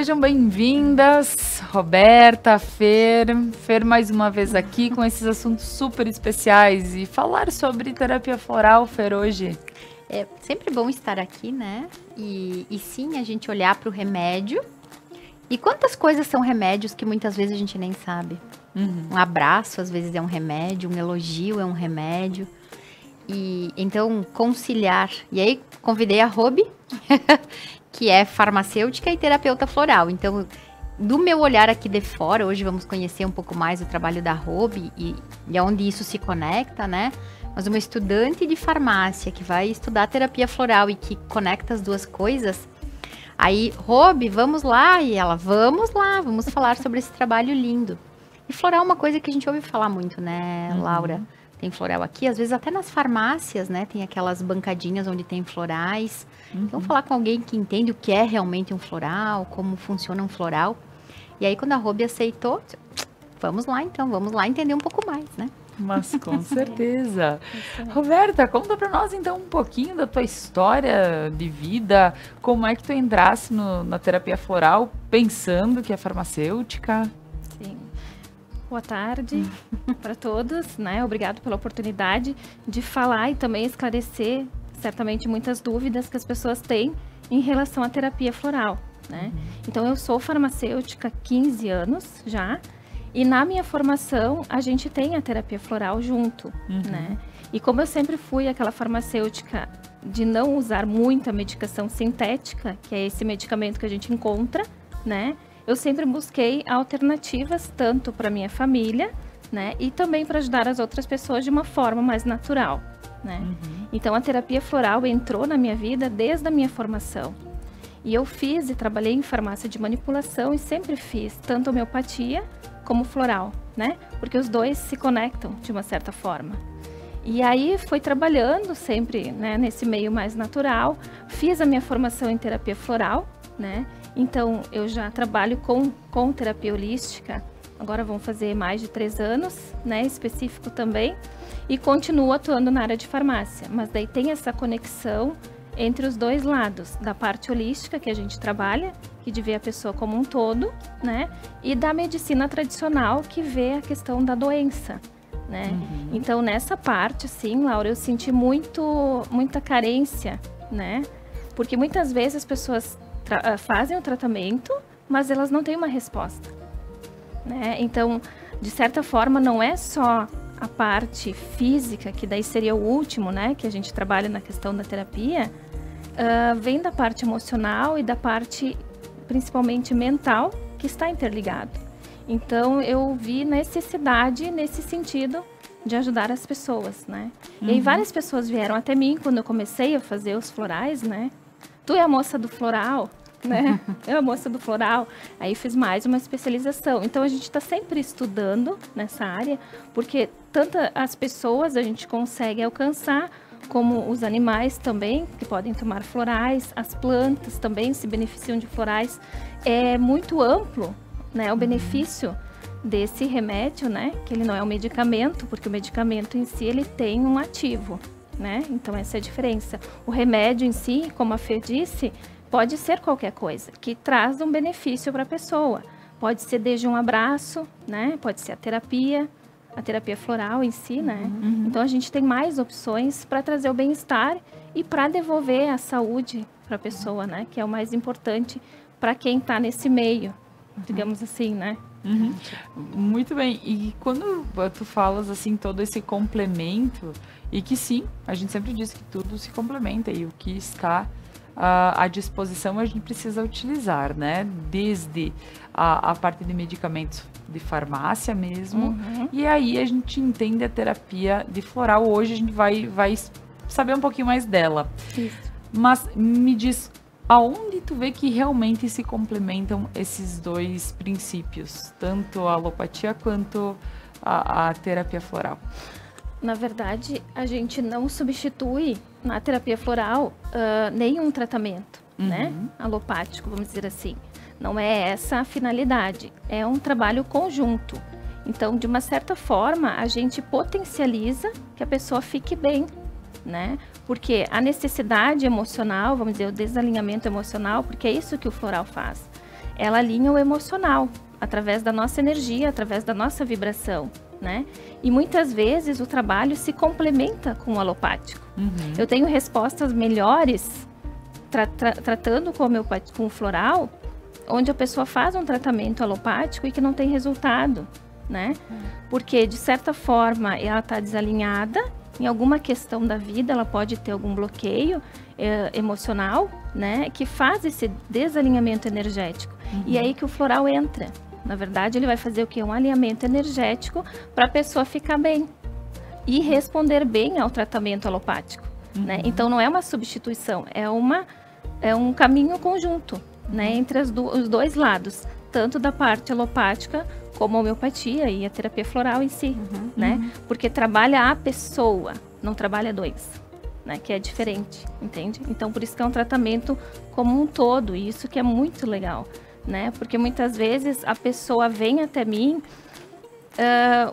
Sejam bem-vindas, Roberta, Fer mais uma vez aqui com esses assuntos super especiais e falar sobre terapia floral, Fer, hoje. É sempre bom estar aqui, né? E sim, a gente olhar para o remédio. E quantas coisas são remédios que muitas vezes a gente nem sabe. Um abraço, às vezes, é um remédio, um elogio é um remédio. E então, conciliar. E aí, convidei a Robi, que é farmacêutica e terapeuta floral. Então, do meu olhar aqui de fora, hoje vamos conhecer um pouco mais o trabalho da Robi e onde isso se conecta, né? Mas uma estudante de farmácia que vai estudar terapia floral e que conecta as duas coisas. Aí, Robi, vamos lá. E ela, vamos lá, vamos falar sobre esse trabalho lindo. E floral é uma coisa que a gente ouve falar muito, né, Laura? Tem floral aqui, às vezes até nas farmácias, né? Tem aquelas bancadinhas onde tem florais. Então, falar com alguém que entende o que é realmente um floral, como funciona um floral. E aí, quando a Robi aceitou, vamos lá então, vamos lá entender um pouco mais, né? Mas com certeza. Roberta, conta pra nós então um pouquinho da tua história de vida, como é que tu entrasse na terapia floral pensando que é farmacêutica? Sim. Boa tarde para todos, né? Obrigado pela oportunidade de falar e também esclarecer certamente muitas dúvidas que as pessoas têm em relação à terapia floral, né? Então, eu sou farmacêutica há 15 anos já, e na minha formação a gente tem a terapia floral junto, né? E como eu sempre fui aquela farmacêutica de não usar muita medicação sintética, que é esse medicamento que a gente encontra, né? Eu sempre busquei alternativas tanto para minha família, né? E também para ajudar as outras pessoas de uma forma mais natural, né? Então, a terapia floral entrou na minha vida desde a minha formação. E eu fiz e trabalhei em farmácia de manipulação e sempre fiz tanto homeopatia como floral, né? Porque os dois se conectam de uma certa forma. E aí fui trabalhando sempre, né, nesse meio mais natural. Fiz a minha formação em terapia floral, né? Então, eu já trabalho com terapia holística. Agora vão fazer mais de 3 anos, né? Específico também. E continuo atuando na área de farmácia. Mas daí tem essa conexão entre os dois lados, da parte holística que a gente trabalha, que de ver a pessoa como um todo, né? E da medicina tradicional, que vê a questão da doença, né? Então, nessa parte, sim, Laura, eu senti muita carência, né? Porque muitas vezes as pessoas fazem o tratamento, mas elas não têm uma resposta, né? Então, de certa forma, não é só a parte física, que daí seria o último, né? Que a gente trabalha na questão da terapia, vem da parte emocional e da parte, principalmente, mental, que está interligado. Então, eu vi necessidade nesse sentido de ajudar as pessoas, né? E aí, várias pessoas vieram até mim quando eu comecei a fazer os florais, né? Tu é a moça do floral, né? Eu a moça do floral. Aí fiz mais uma especialização. Então, a gente está sempre estudando nessa área, porque tanto as pessoas a gente consegue alcançar, como os animais também, que podem tomar florais, as plantas também se beneficiam de florais. É muito amplo, né, o benefício desse remédio, né? Que ele não é um medicamento, porque o medicamento em si ele tem um ativo, né? Então, essa é a diferença. O remédio em si, como a Fê disse, pode ser qualquer coisa que traz um benefício para a pessoa. Pode ser desde um abraço, né? Pode ser a terapia floral em si, né? Então, a gente tem mais opções para trazer o bem-estar e para devolver a saúde para a pessoa, né? Que é o mais importante para quem está nesse meio, digamos assim, né? Muito bem. E quando tu falas assim todo esse complemento, e que sim, a gente sempre diz que tudo se complementa e o que está à disposição a gente precisa utilizar, né? Desde a parte de medicamentos de farmácia mesmo, e aí a gente entende a terapia de floral. Hoje a gente vai saber um pouquinho mais dela. Isso. Mas me diz, aonde tu vê que realmente se complementam esses dois princípios, tanto a alopatia quanto a terapia floral? Na verdade, a gente não substitui na terapia floral nenhum tratamento, né? Alopático, vamos dizer assim. Não é essa a finalidade, é um trabalho conjunto. Então, de uma certa forma, a gente potencializa que a pessoa fique bem, né? Porque a necessidade emocional, vamos dizer, o desalinhamento emocional, porque é isso que o floral faz. ela alinha o emocional, através da nossa energia, através da nossa vibração, né? E muitas vezes o trabalho se complementa com o alopático. Eu tenho respostas melhores tratando com o floral, onde a pessoa faz um tratamento alopático e que não tem resultado, né? Porque, de certa forma, ela está desalinhada, em alguma questão da vida, ela pode ter algum bloqueio emocional, né? Que faz esse desalinhamento energético. E é aí que o floral entra. Na verdade, ele vai fazer o quê? Um alinhamento energético para a pessoa ficar bem e responder bem ao tratamento alopático, né? Então, não é uma substituição, é um caminho conjunto, né? Entre os dois lados, tanto da parte alopática como a homeopatia e a terapia floral em si, né? Porque trabalha a pessoa, não trabalha dois, né? Que é diferente, entende? Então, por isso que é um tratamento como um todo, e isso que é muito legal, né? Porque muitas vezes a pessoa vem até mim,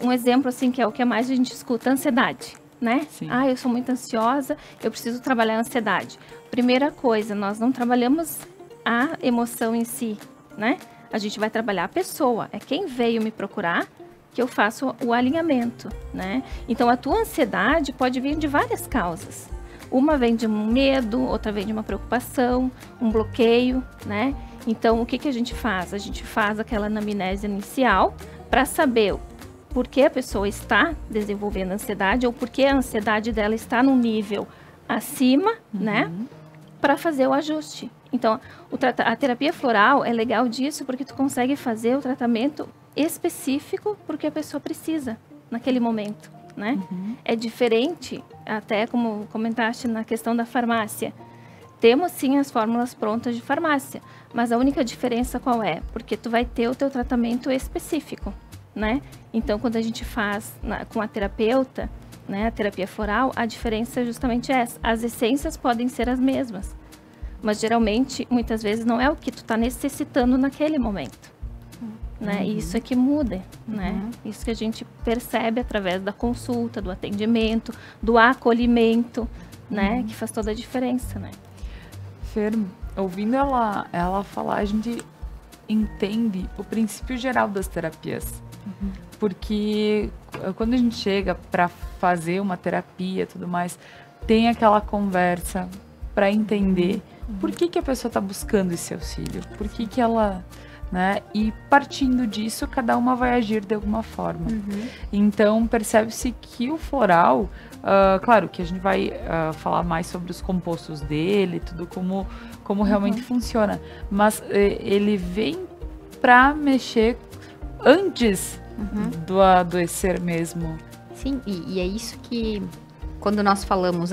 um exemplo assim, que é o que mais a gente escuta, ansiedade, né? Sim. Ah, eu sou muito ansiosa, eu preciso trabalhar a ansiedade. Primeira coisa, nós não trabalhamos a emoção em si, né? A gente vai trabalhar a pessoa, é quem veio me procurar que eu faço o alinhamento, né? Então, a tua ansiedade pode vir de várias causas. Uma vem de um medo, outra vem de uma preocupação, um bloqueio, né? Então, o que a gente faz? A gente faz aquela anamnese inicial para saber por que a pessoa está desenvolvendo ansiedade ou por que a ansiedade dela está num nível acima, né? Para fazer o ajuste. Então, a terapia floral é legal disso porque tu consegue fazer o tratamento específico porque a pessoa precisa naquele momento, né? É diferente, até como comentaste na questão da farmácia. Temos sim as fórmulas prontas de farmácia, mas a única diferença qual é? Porque tu vai ter o teu tratamento específico, né? Então, quando a gente faz com a terapeuta, né, a terapia floral, a diferença é justamente essa. As essências podem ser as mesmas, mas geralmente, muitas vezes, não é o que tu está necessitando naquele momento, né? E isso é que muda, né? Isso que a gente percebe através da consulta, do atendimento, do acolhimento, né? Que faz toda a diferença, né? Fer, ouvindo ela falar, a gente entende o princípio geral das terapias. Porque quando a gente chega para fazer uma terapia e tudo mais, tem aquela conversa para entender por que a pessoa está buscando esse auxílio, por que ela, né? E partindo disso, cada uma vai agir de alguma forma. Então, percebe-se que o floral, claro que a gente vai falar mais sobre os compostos dele, tudo como realmente funciona, mas ele vem para mexer antes do adoecer mesmo. Sim, e é isso que, quando nós falamos,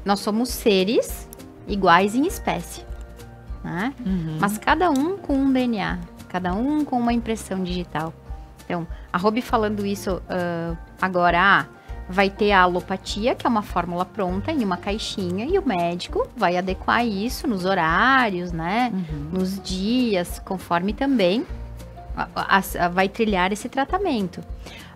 nós somos seres iguais em espécie, né? Mas cada um com um DNA, cada um com uma impressão digital. Então, a Robi falando isso agora, vai ter a alopatia, que é uma fórmula pronta em uma caixinha, e o médico vai adequar isso nos horários, né? Nos dias, conforme também vai trilhar esse tratamento.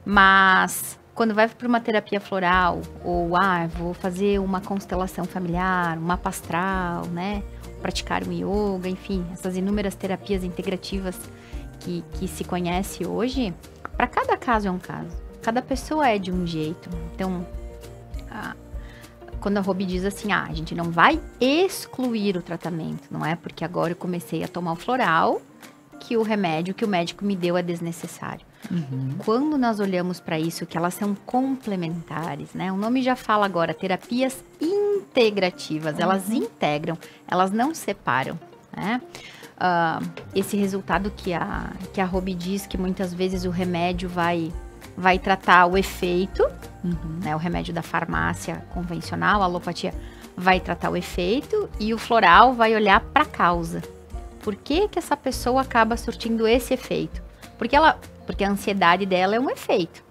Mas quando vai para uma terapia floral, ou vou fazer uma constelação familiar, uma mapa astral, né? Praticar um yoga, enfim, essas inúmeras terapias integrativas que se conhece hoje, para cada caso é um caso. Cada pessoa é de um jeito. Então, quando a Robi diz assim, a gente não vai excluir o tratamento, não é porque agora eu comecei a tomar o floral que o remédio que o médico me deu é desnecessário. Quando nós olhamos para isso, que elas são complementares, né? O nome já fala agora, terapias integrativas, elas integram, elas não separam, né? Esse resultado que a Robi diz que muitas vezes o remédio vai tratar o efeito, né? O remédio da farmácia convencional, a alopatia vai tratar o efeito e o floral vai olhar para a causa. Por que essa pessoa acaba surtindo esse efeito? Porque a ansiedade dela é um efeito.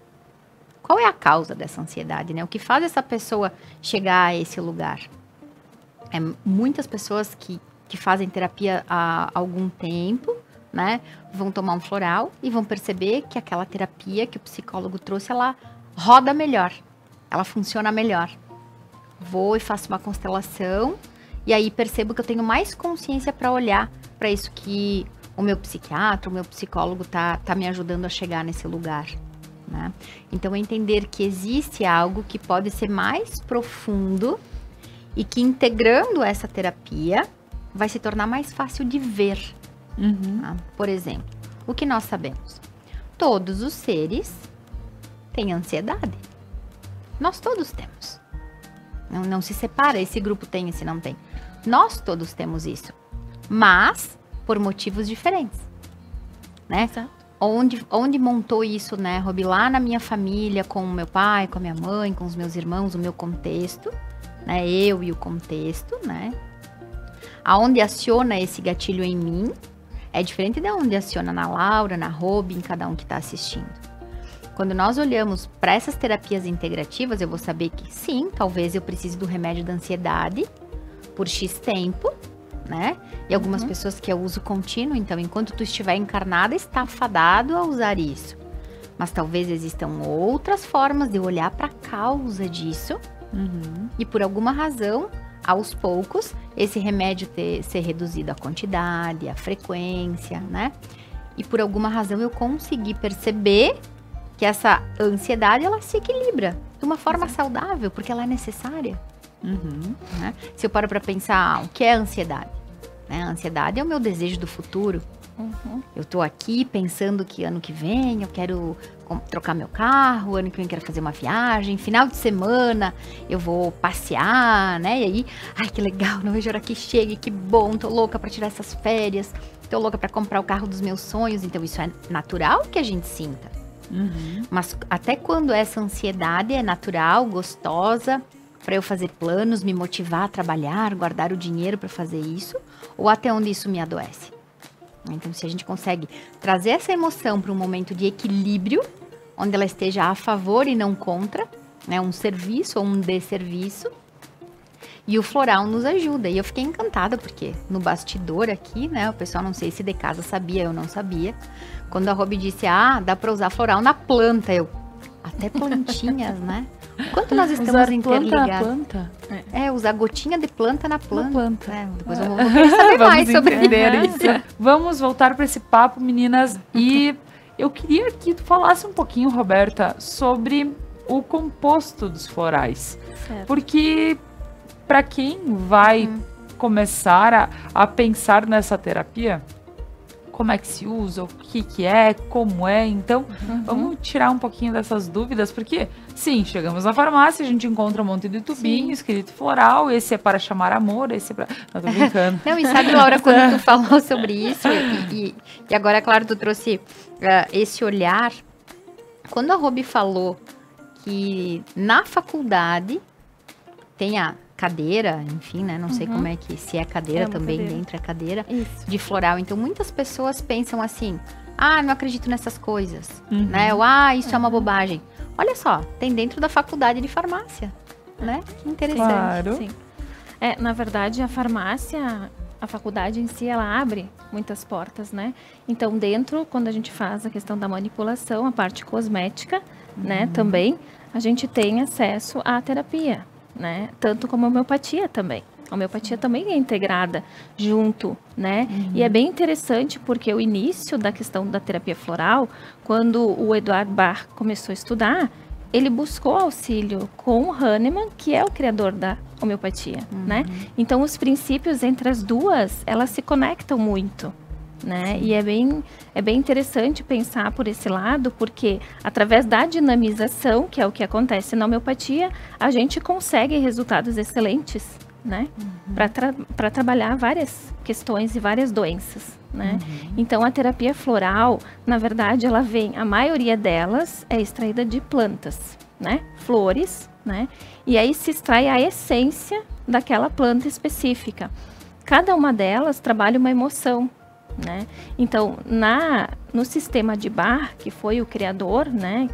Qual é a causa dessa ansiedade, né? O que faz essa pessoa chegar a esse lugar? Muitas pessoas que fazem terapia há algum tempo, né? Vão tomar um floral e vão perceber que aquela terapia que o psicólogo trouxe, ela roda melhor. Ela funciona melhor. Vou e faço uma constelação E aí percebo que eu tenho mais consciência para olhar para isso que o meu psiquiatra, o meu psicólogo tá me ajudando a chegar nesse lugar, né? Então, entender que existe algo que pode ser mais profundo e que integrando essa terapia vai se tornar mais fácil de ver. Tá? Por exemplo, o que nós sabemos? Todos os seres têm ansiedade. Nós todos temos. Não se separa, esse grupo tem, esse não tem. Nós todos temos isso, mas por motivos diferentes, né? Exato. Onde montou isso, né, Robi? Lá na minha família, com o meu pai, com a minha mãe, com os meus irmãos, o meu contexto, né? Eu e o contexto, né? Aonde aciona esse gatilho em mim é diferente de onde aciona na Laura, na Robi, em cada um que está assistindo. Quando nós olhamos para essas terapias integrativas, eu vou saber que sim, talvez eu precise do remédio da ansiedade por X tempo, né? E algumas pessoas que é uso contínuo, então enquanto tu estiver encarnada, está fadado a usar isso. Mas talvez existam outras formas de olhar para a causa disso e por alguma razão, aos poucos, esse remédio ser reduzido a quantidade, a frequência, né? E por alguma razão eu consegui perceber que essa ansiedade, ela se equilibra de uma forma saudável, porque ela é necessária. Né? Se eu paro para pensar, o que é a ansiedade? Né? A ansiedade é o meu desejo do futuro. Eu tô aqui pensando que ano que vem eu quero trocar meu carro, ano que vem eu quero fazer uma viagem, final de semana eu vou passear, né? E aí, ai, que legal, não vejo a hora que chegue, que bom, tô louca para tirar essas férias, tô louca para comprar o carro dos meus sonhos. Então isso é natural que a gente sinta. Mas até quando essa ansiedade é natural, gostosa, para eu fazer planos, me motivar a trabalhar, guardar o dinheiro para fazer isso, ou até onde isso me adoece? Então, se a gente consegue trazer essa emoção para um momento de equilíbrio, onde ela esteja a favor e não contra, né, um serviço ou um desserviço, e o floral nos ajuda. E eu fiquei encantada, porque no bastidor aqui, né, o pessoal, não sei se de casa sabia, eu não sabia, quando a Robi disse, dá para usar floral na planta, até plantinhas, né? Quanto nós estamos usar interligados? Planta? Usar gotinha de planta na planta. Depois eu vou querer saber mais sobre isso. Vamos voltar para esse papo, meninas. E eu queria que tu falasse um pouquinho, Roberta, sobre o composto dos florais. Certo. Porque para quem vai começar a pensar nessa terapia, como é que se usa, o que é, como é. Então, vamos tirar um pouquinho dessas dúvidas, porque, sim, chegamos na farmácia, a gente encontra um monte de tubinho, escrito floral, esse é para chamar amor, esse é para... Não, tô brincando. Não, e sabe, Laura, quando tu falou sobre isso, e agora, é claro, tu trouxe esse olhar, quando a Robi falou que na faculdade tem a cadeira, enfim, né? Não sei como é que, se é cadeira também, cadeira. Dentro é cadeira, isso. De floral. Então, muitas pessoas pensam assim, não acredito nessas coisas, né? Ou, isso é uma bobagem. Olha só, tem dentro da faculdade de farmácia, né? Que interessante. Claro. Sim. Na verdade, a farmácia, a faculdade em si, ela abre muitas portas, né? Então, dentro, quando a gente faz a questão da manipulação, a parte cosmética, né? Também, a gente tem acesso à terapia. Né? Tanto como a homeopatia também. A homeopatia também é integrada junto, né? E é bem interessante porque o início da questão da terapia floral, quando o Eduard Bach começou a estudar, ele buscou auxílio com o Hahnemann, que é o criador da homeopatia, né? Então, os princípios entre as duas, elas se conectam muito. Né? E é bem interessante pensar por esse lado, porque através da dinamização, que é o que acontece na homeopatia, a gente consegue resultados excelentes, né? Para trabalhar várias questões e várias doenças, né? Então, a terapia floral, na verdade, ela vem, a maioria delas é extraída de plantas, né? Flores, né? E aí se extrai a essência daquela planta específica. Cada uma delas trabalha uma emoção, né? Então, no sistema de Bach, que foi o criador, né,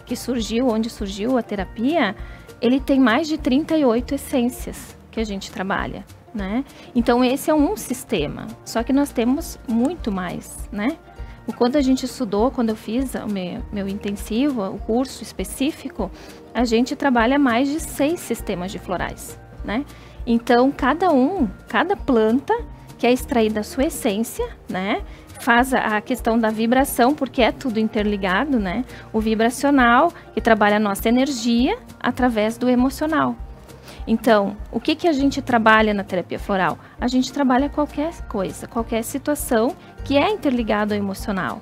que surgiu, onde surgiu a terapia, ele tem mais de 38 essências que a gente trabalha, né? Então, esse é um sistema, só que nós temos muito mais, né? Quando a gente estudou, quando eu fiz o meu intensivo, o curso específico, a gente trabalha mais de 6 sistemas de florais, né? Então, cada planta que é extraída a sua essência, né? Faz a questão da vibração, porque é tudo interligado, né? O vibracional, que trabalha a nossa energia através do emocional. Então, o que a gente trabalha na terapia floral? A gente trabalha qualquer coisa, qualquer situação que é interligado ao emocional.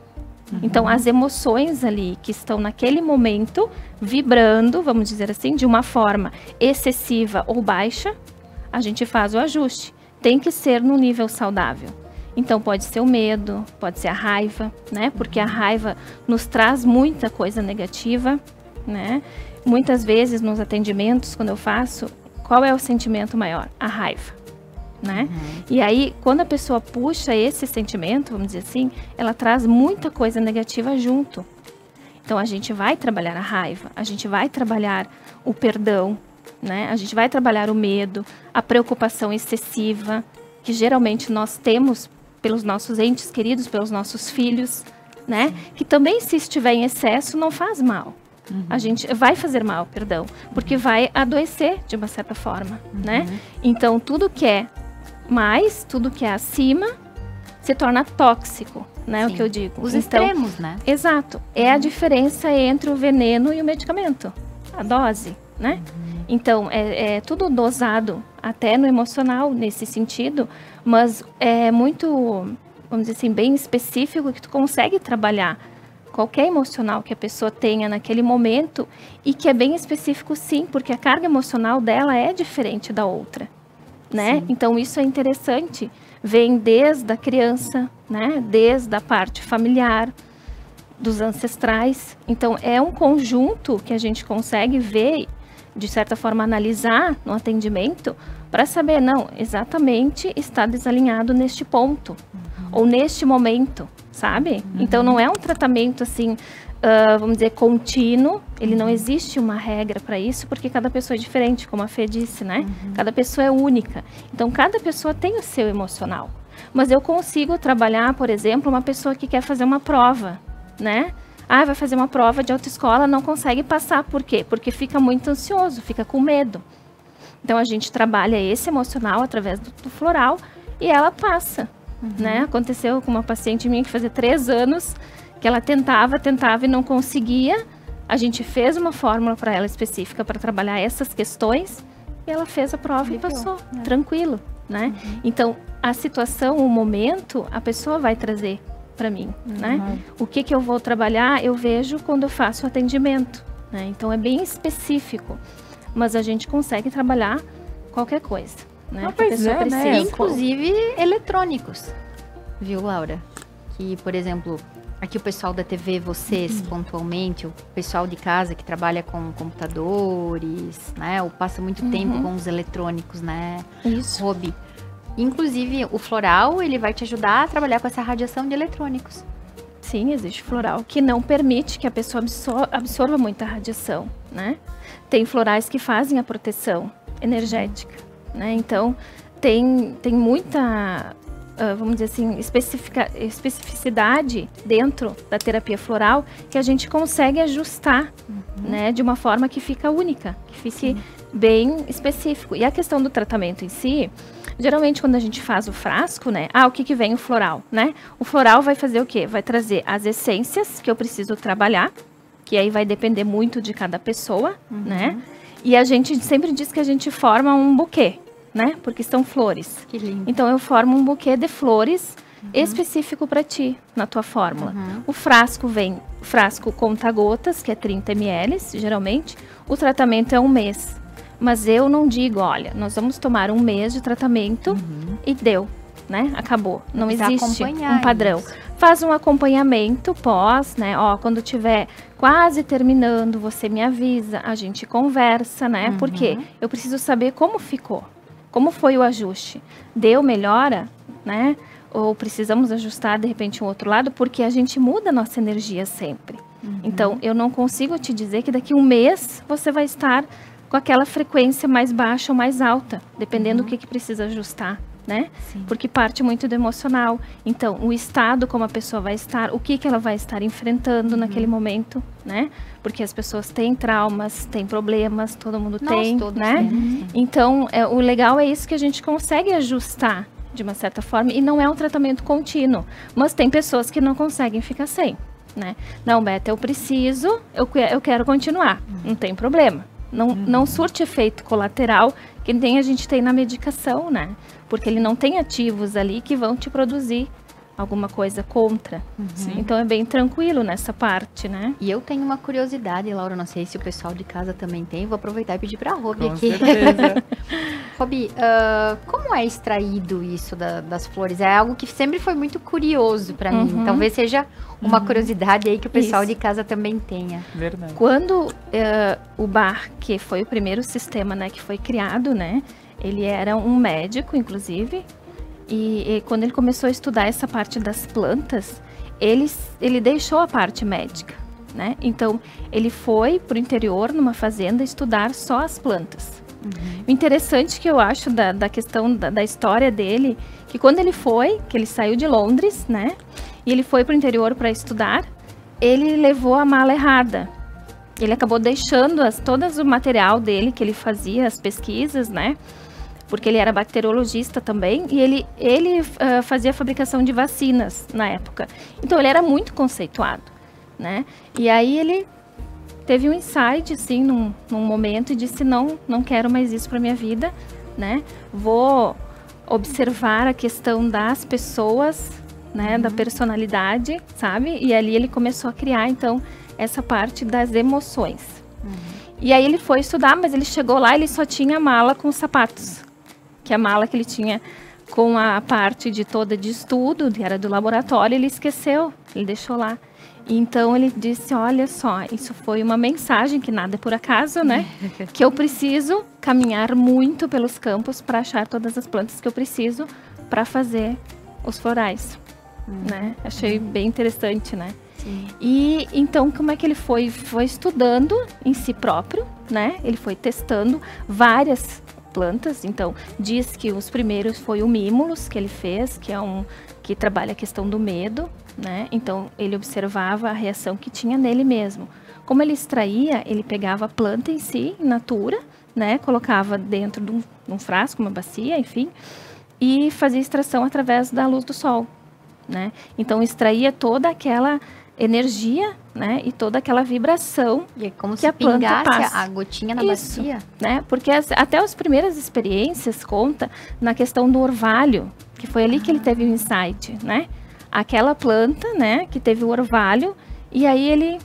Então, as emoções ali que estão naquele momento vibrando, vamos dizer assim, de uma forma excessiva ou baixa, a gente faz o ajuste. Tem que ser no nível saudável. Então, pode ser o medo, pode ser a raiva, né? Porque a raiva nos traz muita coisa negativa, né? Muitas vezes nos atendimentos, quando eu faço, qual é o sentimento maior? A raiva, né? E aí, quando a pessoa puxa esse sentimento, vamos dizer assim, ela traz muita coisa negativa junto. Então, a gente vai trabalhar a raiva, a gente vai trabalhar o perdão, né? A gente vai trabalhar o medo, a preocupação excessiva, que geralmente nós temos pelos nossos entes queridos, pelos nossos filhos, né? Que também, se estiver em excesso, não faz mal. A gente vai fazer mal, perdão, porque vai adoecer de uma certa forma, né? Então, tudo que é mais, tudo que é acima, se torna tóxico, né? O que eu digo. Os então, extremos, né? Exato. É a diferença entre o veneno e o medicamento, a dose, né? Então, é tudo dosado, até no emocional, nesse sentido, mas é muito, vamos dizer assim, bem específico, que tu consegue trabalhar qualquer emocional que a pessoa tenha naquele momento, e que é bem específico, sim, porque a carga emocional dela é diferente da outra, né? Sim. Então, isso é interessante, vem desde a criança, né? Desde a parte familiar, dos ancestrais. Então, é um conjunto que a gente consegue ver, de certa forma, analisar no atendimento, para saber, não, exatamente está desalinhado neste ponto, ou neste momento, sabe? Então, não é um tratamento, assim, vamos dizer, contínuo, ele não existe uma regra para isso, porque cada pessoa é diferente, como a Fê disse, né? Cada pessoa é única. Então, cada pessoa tem o seu emocional. Mas eu consigo trabalhar, por exemplo, uma pessoa que quer fazer uma prova, né? Ah, vai fazer uma prova de autoescola, não consegue passar. Por quê? Porque fica muito ansioso, fica com medo. Então, a gente trabalha esse emocional através do floral e ela passa, né? Aconteceu com uma paciente minha que fazia 3 anos que ela tentava e não conseguia. A gente fez uma fórmula para ela específica para trabalhar essas questões e ela fez a prova e passou, tranquilo, né? Então, a situação, o momento, a pessoa vai trazer para mim, né? O que eu vou trabalhar, eu vejo quando eu faço o atendimento, né? Então, é bem específico, mas a gente consegue trabalhar qualquer coisa, né? Não, pois é, né? Inclusive eletrônicos, viu, Laura? Que, por exemplo, aqui o pessoal da TV, vocês pontualmente, o pessoal de casa que trabalha com computadores, né? Ou passa muito tempo com os eletrônicos, né? Isso. Hobby. Inclusive, o floral, ele vai te ajudar a trabalhar com essa radiação de eletrônicos. Sim, existe floral que não permite que a pessoa absorva muita radiação, né? Tem florais que fazem a proteção energética, né? Então, tem muita, vamos dizer assim, especificidade dentro da terapia floral que a gente consegue ajustar, né? De uma forma que fica única, que fique bem específico. E a questão do tratamento em si, geralmente quando a gente faz o frasco, né? O que vem o floral, né? O floral vai fazer o quê? Vai trazer as essências que eu preciso trabalhar, que aí vai depender muito de cada pessoa, né? E a gente sempre diz que a gente forma um buquê, né? Porque são flores. Que lindo. Então, eu formo um buquê de flores específico para ti, na tua fórmula. O frasco vem, frasco conta-gotas, que é 30 ml, geralmente. O tratamento é 1 mês. Mas eu não digo, olha, nós vamos tomar 1 mês de tratamento e deu, né? Acabou. Não existe um padrão. Isso. Faz um acompanhamento pós, né? Ó, quando tiver quase terminando, você me avisa, a gente conversa, né? Porque eu preciso saber como ficou, como foi o ajuste. Deu melhora, né? Ou precisamos ajustar, de repente, um outro lado, porque a gente muda a nossa energia sempre. Então, eu não consigo te dizer que daqui 1 mês você vai estar com aquela frequência mais baixa ou mais alta, dependendo do que precisa ajustar, né? Sim. Porque parte muito do emocional. Então, o estado como a pessoa vai estar, o que ela vai estar enfrentando naquele momento, né? Porque as pessoas têm traumas, têm problemas, todo mundo tem, todos né? temos. Então, o legal é isso, que a gente consegue ajustar de uma certa forma, e não é um tratamento contínuo. Mas tem pessoas que não conseguem ficar sem, né? Não, Beta, eu preciso, eu quero continuar, não tem problema. Não surte efeito colateral que a gente tem na medicação, né? Porque ele não tem ativos ali que vão te produzir alguma coisa contra. Então é bem tranquilo nessa parte, né? E eu tenho uma curiosidade, Laura, não sei se o pessoal de casa também tem, vou aproveitar e pedir para a Robi Com aqui. certeza. Robi, como é extraído isso das flores? É algo que sempre foi muito curioso para mim. Talvez seja uma curiosidade aí que o pessoal de casa também tenha. Verdade. Quando o Bach, que foi o primeiro sistema, né, que foi criado, né? Ele era um médico, inclusive, e quando ele começou a estudar essa parte das plantas, ele deixou a parte médica, né? Então, ele foi para o interior, numa fazenda, estudar só as plantas. O interessante que eu acho da questão da história dele, que quando ele saiu de Londres, né? E ele foi para o interior para estudar, ele levou a mala errada. Ele acabou deixando todo o material dele, que ele fazia, as pesquisas, né? Porque ele era bacteriologista também, e ele fazia a fabricação de vacinas na época. Então, ele era muito conceituado, né? E aí, ele teve um insight, assim, num momento, e disse, não quero mais isso para minha vida, né? Vou observar a questão das pessoas, né? Da personalidade, sabe? E ali ele começou a criar, então, essa parte das emoções. E aí, ele foi estudar, mas ele chegou lá, ele só tinha a mala com sapatos. Que a mala que ele tinha com a parte toda de estudo, que era do laboratório, ele esqueceu, ele deixou lá. Então, ele disse, olha só, isso foi uma mensagem, que nada é por acaso, né? Que eu preciso caminhar muito pelos campos para achar todas as plantas que eu preciso para fazer os florais, né? Achei bem interessante, né? Sim. E então, como é que ele foi? Foi estudando em si próprio, né? Ele foi testando várias plantas. Então, diz que os primeiros foi o Mimulus que ele fez, que é que trabalha a questão do medo, né? Então, ele observava a reação que tinha nele mesmo. Como ele extraía, ele pegava a planta em si, in natura, né? Colocava dentro de um frasco, uma bacia, enfim, e fazia extração através da luz do sol, né? Então, extraía toda aquela energia, né, e toda aquela vibração E é como que se a planta pingasse passa. a gotinha na Isso, bacia. né? Porque até as primeiras experiências conta na questão do orvalho, que foi ali que ele teve o insight, né? Aquela planta, né, que teve o orvalho, e aí ele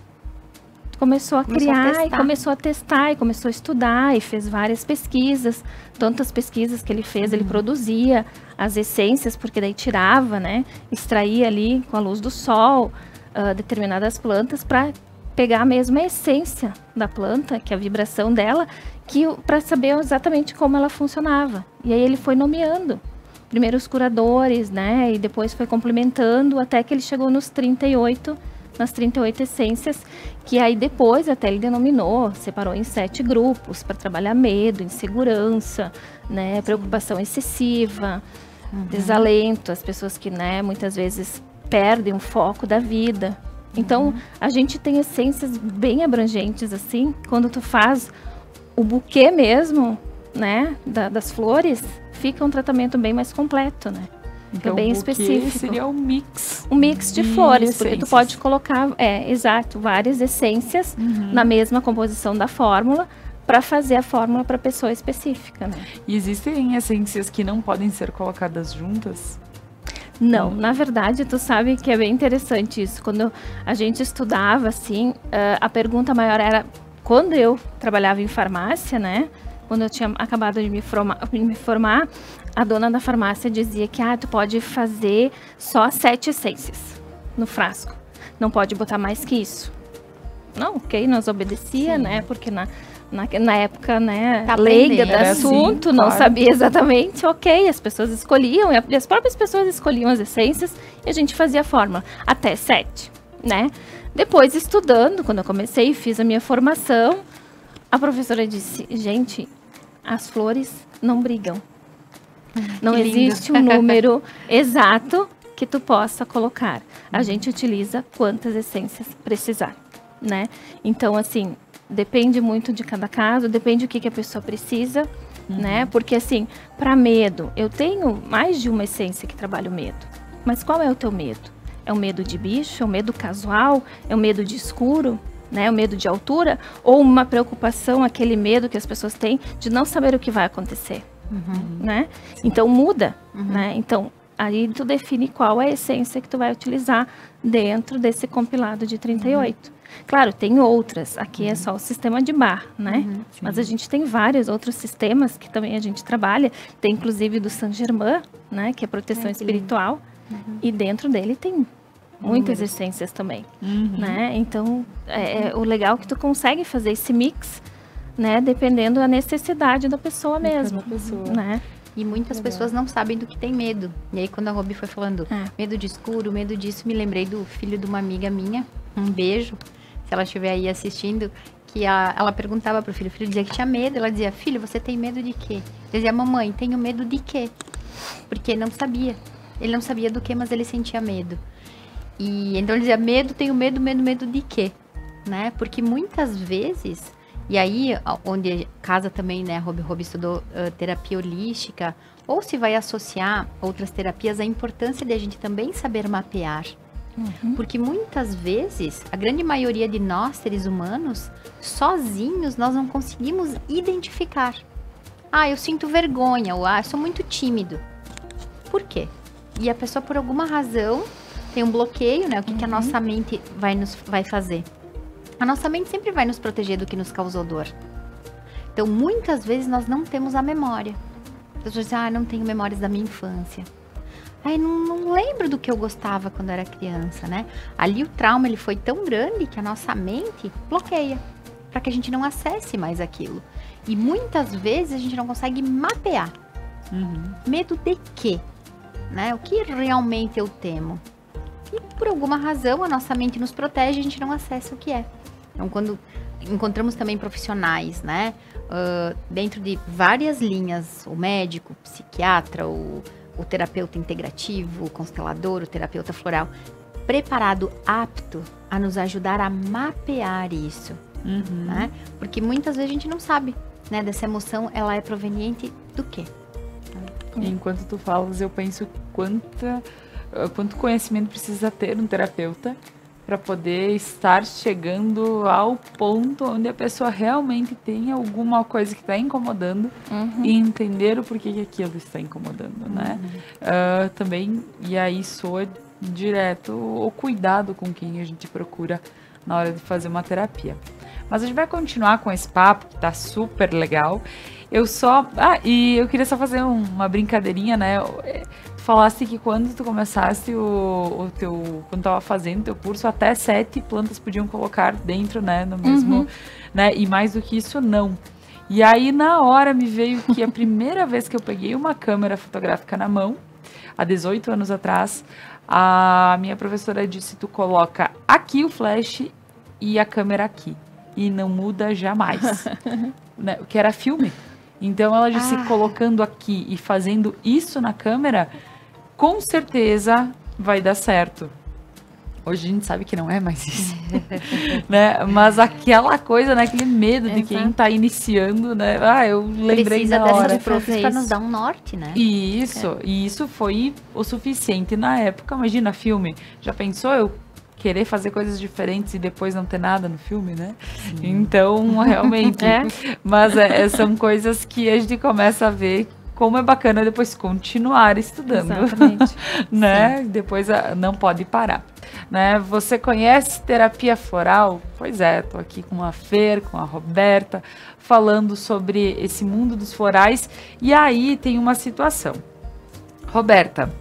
começou a criar e começou a testar e começou a estudar e fez várias pesquisas. Tantas pesquisas que ele fez, ele produzia as essências, porque daí tirava, né, extraía ali com a luz do sol determinadas plantas para pegar a mesma essência da planta, que é a vibração dela, para saber exatamente como ela funcionava. E aí ele foi nomeando primeiro os curadores, né, e depois foi complementando até que ele chegou nas 38 essências, que aí depois até ele denominou, separou em 7 grupos para trabalhar medo, insegurança, né, preocupação excessiva, desalento, as pessoas que, né, muitas vezes perdem o foco da vida. Então, a gente tem essências bem abrangentes, assim, quando tu faz o buquê mesmo, né, das flores, fica um tratamento bem mais completo, né? Então, bem o buquê específico. seria um mix. Um mix de flores, porque tu pode colocar, exato, várias essências na mesma composição da fórmula, para fazer a fórmula para pessoa específica, né? E existem essências que não podem ser colocadas juntas? Não, na verdade, tu sabe que é bem interessante isso. Quando a gente estudava, assim, a pergunta maior era, quando eu trabalhava em farmácia, né? Quando eu tinha acabado de me formar, a dona da farmácia dizia que, tu pode fazer só 7 essências no frasco. Não pode botar mais que isso. Não, ok, nós obedecia, né? Porque na época, né, leiga do assunto, assim, não claro. sabia exatamente, ok, as pessoas escolhiam, e as próprias pessoas escolhiam as essências, e a gente fazia a fórmula, até 7, né? Depois, estudando, quando eu comecei e fiz a minha formação, a professora disse, gente, as flores não brigam. Não existe um número exato que tu possa colocar. A gente utiliza quantas essências precisar, né? Então, assim, depende muito de cada caso, depende do que a pessoa precisa, né? Porque, assim, para medo, eu tenho mais de uma essência que trabalha o medo. Mas qual é o teu medo? É o medo de bicho? É o medo casual? É o medo de escuro? Né? O medo de altura? Ou uma preocupação, aquele medo que as pessoas têm de não saber o que vai acontecer? Né? Então, muda, né? Então, aí tu define qual é a essência que tu vai utilizar dentro desse compilado de 38. Claro, tem outras. Aqui é só o sistema de bar, né? Mas a gente tem vários outros sistemas que também a gente trabalha. Tem inclusive do Saint Germain, né? Que é proteção espiritual. E dentro dele tem muitas essências também, né? Então, o legal é que tu consegue fazer esse mix, né? Dependendo da necessidade da pessoa mesmo, né? E muitas pessoas não sabem do que tem medo. E aí, quando a Robi foi falando medo de escuro, medo disso, me lembrei do filho de uma amiga minha. Um beijo, se ela estiver aí assistindo, que ela perguntava pro filho. O filho dizia que tinha medo. Ela dizia, filho, você tem medo de quê? Ele dizia, mamãe, tenho medo de quê? Porque não sabia. Ele não sabia do que, mas ele sentia medo. E então ele dizia, tenho medo de quê? Né? Porque muitas vezes... E aí, onde casa também, né, a Robi estudou terapia holística, ou se vai associar outras terapias, a importância de a gente também saber mapear. Porque muitas vezes, a grande maioria de nós, seres humanos, sozinhos, nós não conseguimos identificar. Ah, eu sinto vergonha, ou eu sou muito tímido. Por quê? E a pessoa, por alguma razão, tem um bloqueio, né? O que a nossa mente vai fazer? A nossa mente sempre vai nos proteger do que nos causou dor. Então, muitas vezes, nós não temos a memória. As pessoas dizem, não tenho memórias da minha infância. Não lembro do que eu gostava quando era criança, né? Ali o trauma, ele foi tão grande que a nossa mente bloqueia, para que a gente não acesse mais aquilo. E muitas vezes, a gente não consegue mapear. Medo de quê? Né? O que realmente eu temo? E por alguma razão, a nossa mente nos protege e a gente não acessa o que é. Então, quando encontramos também profissionais, né? Dentro de várias linhas, o médico, o psiquiatra, o terapeuta integrativo, o constelador, o terapeuta floral, preparado, apto a nos ajudar a mapear isso. Né? Porque muitas vezes a gente não sabe, né? Dessa emoção, ela é proveniente do quê? Enquanto tu falas, eu penso quanto conhecimento precisa ter um terapeuta para poder estar chegando ao ponto onde a pessoa realmente tem alguma coisa que está incomodando e entender o porquê que aquilo está incomodando, né? Também, e aí soa direto o cuidado com quem a gente procura na hora de fazer uma terapia. Mas a gente vai continuar com esse papo, que tá super legal. E eu queria só fazer uma brincadeirinha, né? Tu falaste que quando tu começaste quando tava fazendo teu curso, até 7 plantas podiam colocar dentro, né? No mesmo, né? E mais do que isso, não. E aí, na hora, me veio que a primeira vez que eu peguei uma câmera fotográfica na mão, há 18 anos atrás, a minha professora disse, tu coloca aqui o flash e a câmera aqui. E não muda jamais. Né? Que era filme. Então, ela disse, colocando aqui e fazendo isso na câmera, com certeza vai dar certo. Hoje a gente sabe que não é mais isso. Né? Mas aquela coisa, né? Aquele medo de quem tá iniciando, né? Eu lembrei na hora. Precisa dessas para nos dar um norte, né? E isso foi o suficiente na época. Imagina, filme. Já pensou eu querer fazer coisas diferentes e depois não ter nada no filme, né? Sim. Então, realmente. Mas são coisas que a gente começa a ver como é bacana depois continuar estudando. Exatamente. Né? Depois não pode parar. Né? Você conhece terapia floral? Pois é, tô aqui com a Fer, com a Roberta, falando sobre esse mundo dos florais. E aí tem uma situação. Roberta,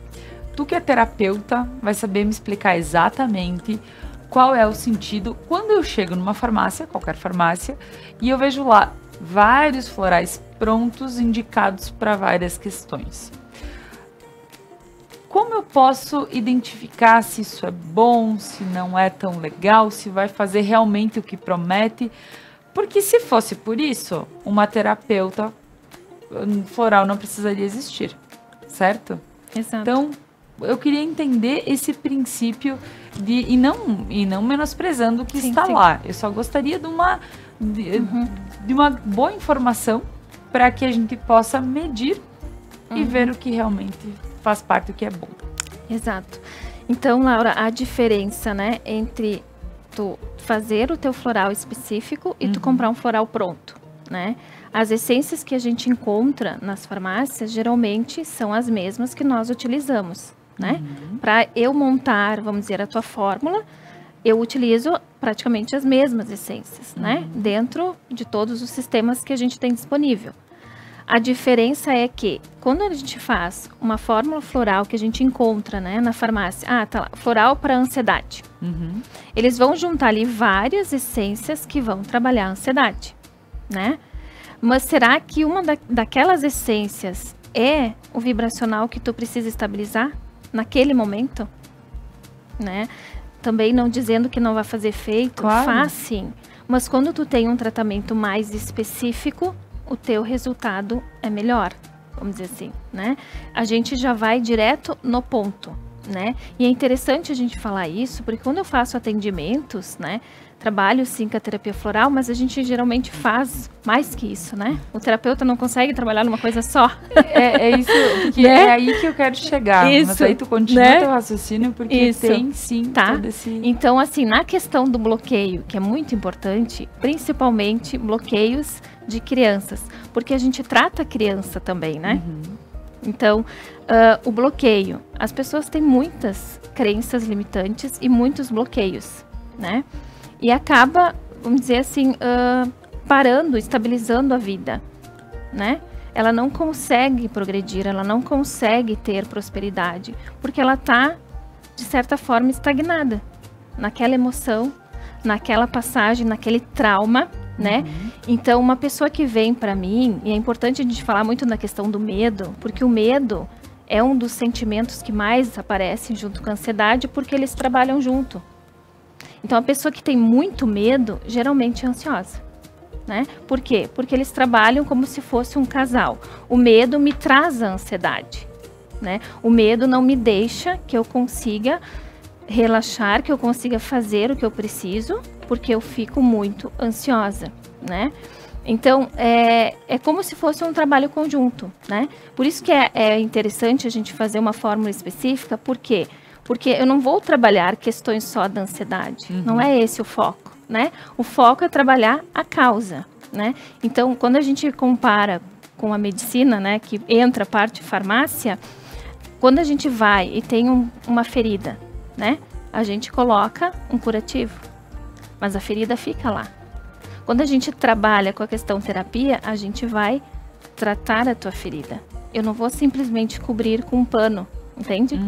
tu que é terapeuta, vai saber me explicar exatamente qual é o sentido quando eu chego numa farmácia, qualquer farmácia, e eu vejo lá vários florais prontos, indicados para várias questões. Como eu posso identificar se isso é bom, se não é tão legal, se vai fazer realmente o que promete? Porque se fosse por isso, uma terapeuta floral não precisaria existir. certo? Exato. Então, eu queria entender esse princípio e não menosprezando o que está lá. Eu só gostaria de uma boa informação para que a gente possa medir e ver o que realmente faz parte do que é bom. Exato. Então, Laura, a diferença, né, entre tu fazer o teu floral específico e tu comprar um floral pronto, né? As essências que a gente encontra nas farmácias, geralmente, são as mesmas que nós utilizamos, né? Para eu montar, vamos dizer, a tua fórmula, eu utilizo praticamente as mesmas essências, né? Dentro de todos os sistemas que a gente tem disponível. A diferença é que, quando a gente faz uma fórmula floral que a gente encontra, né, na farmácia, tá lá, floral para ansiedade. Eles vão juntar ali várias essências que vão trabalhar a ansiedade, né? Mas será que uma daquelas essências é o vibracional que tu precisa estabilizar naquele momento, né? Também não dizendo que não vai fazer efeito, claro. Faz sim. Mas quando tu tem um tratamento mais específico, o teu resultado é melhor, vamos dizer assim, né? A gente já vai direto no ponto, né? E é interessante a gente falar isso, porque quando eu faço atendimentos, né? Trabalho sim com a terapia floral, mas a gente geralmente faz mais que isso, né? O terapeuta não consegue trabalhar numa coisa só. É isso, porque é aí que eu quero chegar. Isso, mas aí tu continua né? teu raciocínio, porque Isso. tem sim todo esse... Então, assim, na questão do bloqueio, que é muito importante, principalmente bloqueios de crianças, porque a gente trata a criança também, né? Então, o bloqueio, as pessoas têm muitas crenças limitantes e muitos bloqueios, né? E acaba, vamos dizer assim, parando, estabilizando a vida, né? Ela não consegue progredir, ela não consegue ter prosperidade, porque ela está, de certa forma, estagnada naquela emoção, naquela passagem, naquele trauma, né? Então, uma pessoa que vem para mim, e é importante a gente falar muito na questão do medo, porque o medo é um dos sentimentos que mais aparecem junto com a ansiedade, porque eles trabalham junto. Então, a pessoa que tem muito medo, geralmente é ansiosa, né? Por quê? Porque eles trabalham como se fosse um casal. O medo me traz a ansiedade, né? O medo não me deixa que eu consiga relaxar, que eu consiga fazer o que eu preciso, porque eu fico muito ansiosa, né? Então, é como se fosse um trabalho conjunto, né? Por isso que é interessante a gente fazer uma fórmula específica, por quê? Porque eu não vou trabalhar questões só da ansiedade, não é esse o foco, né? O foco é trabalhar a causa, né? Então, quando a gente compara com a medicina, né, que entra a parte de farmácia, quando a gente vai e tem uma ferida, né, a gente coloca um curativo, mas a ferida fica lá. Quando a gente trabalha com a questão terapia, a gente vai tratar a tua ferida. Eu não vou simplesmente cobrir com um pano, entende?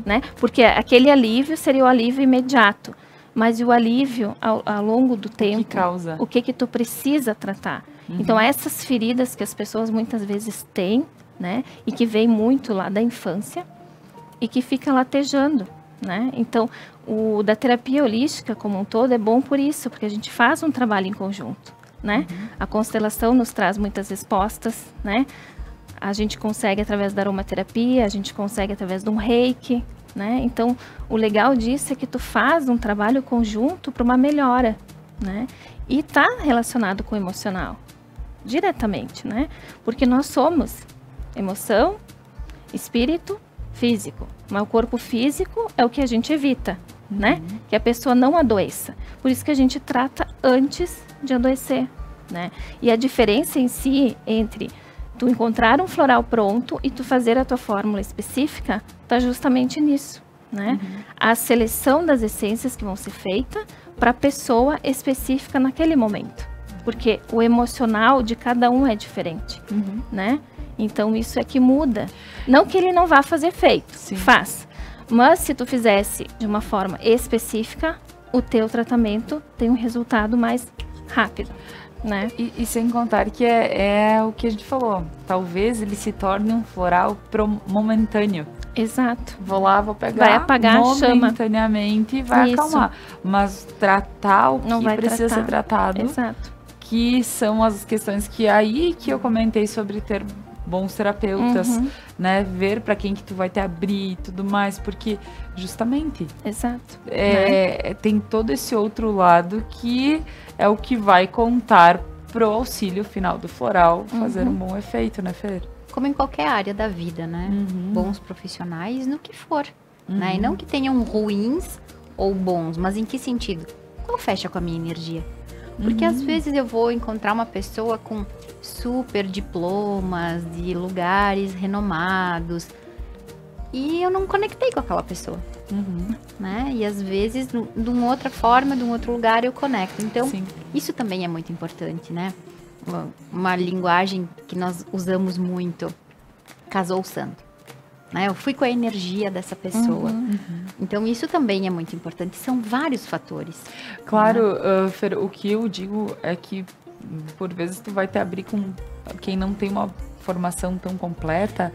Né? Porque aquele alívio seria o alívio imediato, mas o alívio ao longo do tempo, o que tu precisa tratar. Então, essas feridas que as pessoas muitas vezes têm, né, e que vem muito lá da infância e que fica latejando, né? Então, o da terapia holística como um todo é bom por isso, porque a gente faz um trabalho em conjunto, né? A constelação nos traz muitas respostas, né? A gente consegue através da aromaterapia, a gente consegue através de um reiki, né? Então, o legal disso é que tu faz um trabalho conjunto para uma melhora, né? E tá relacionado com o emocional, diretamente, né? Porque nós somos emoção, espírito, físico. Mas o corpo físico é o que a gente evita, né? Que a pessoa não adoeça. Por isso que a gente trata antes de adoecer, né? E a diferença em si entre tu encontrar um floral pronto e tu fazer a tua fórmula específica, tá justamente nisso, né? A seleção das essências que vão ser feitas para a pessoa específica naquele momento. Porque o emocional de cada um é diferente, né? Então, isso é que muda. Não que ele não vá fazer efeito, faz. Mas se tu fizesse de uma forma específica, o teu tratamento tem um resultado mais rápido, né? E sem contar que é o que a gente falou. Talvez ele se torne um floral momentâneo. Exato. Vou lá, vou pegar, vai apagar a chama momentaneamente e vai acalmar. Mas tratar o que precisa ser tratado. Exato. Que são as questões que eu comentei sobre ter bons terapeutas, né? Ver para quem que tu vai te abrir e tudo mais, porque justamente Exato. Tem todo esse outro lado que é o que vai contar pro auxílio final do floral fazer um bom efeito, né, Fer? Como em qualquer área da vida, né? Bons profissionais no que for, né? E não que tenham ruins ou bons, mas em que sentido? Qual fecha com a minha energia? Porque às vezes eu vou encontrar uma pessoa com super diplomas de lugares renomados e eu não conectei com aquela pessoa, né? E às vezes, de uma outra forma, de um outro lugar, eu conecto. Então, isso também é muito importante, né? Uma linguagem que nós usamos muito, casou o santo. Né? Eu fui com a energia dessa pessoa. Então, isso também é muito importante. São vários fatores. Claro, Fer, o que eu digo é que, por vezes, tu vai te abrir com quem não tem uma formação tão completa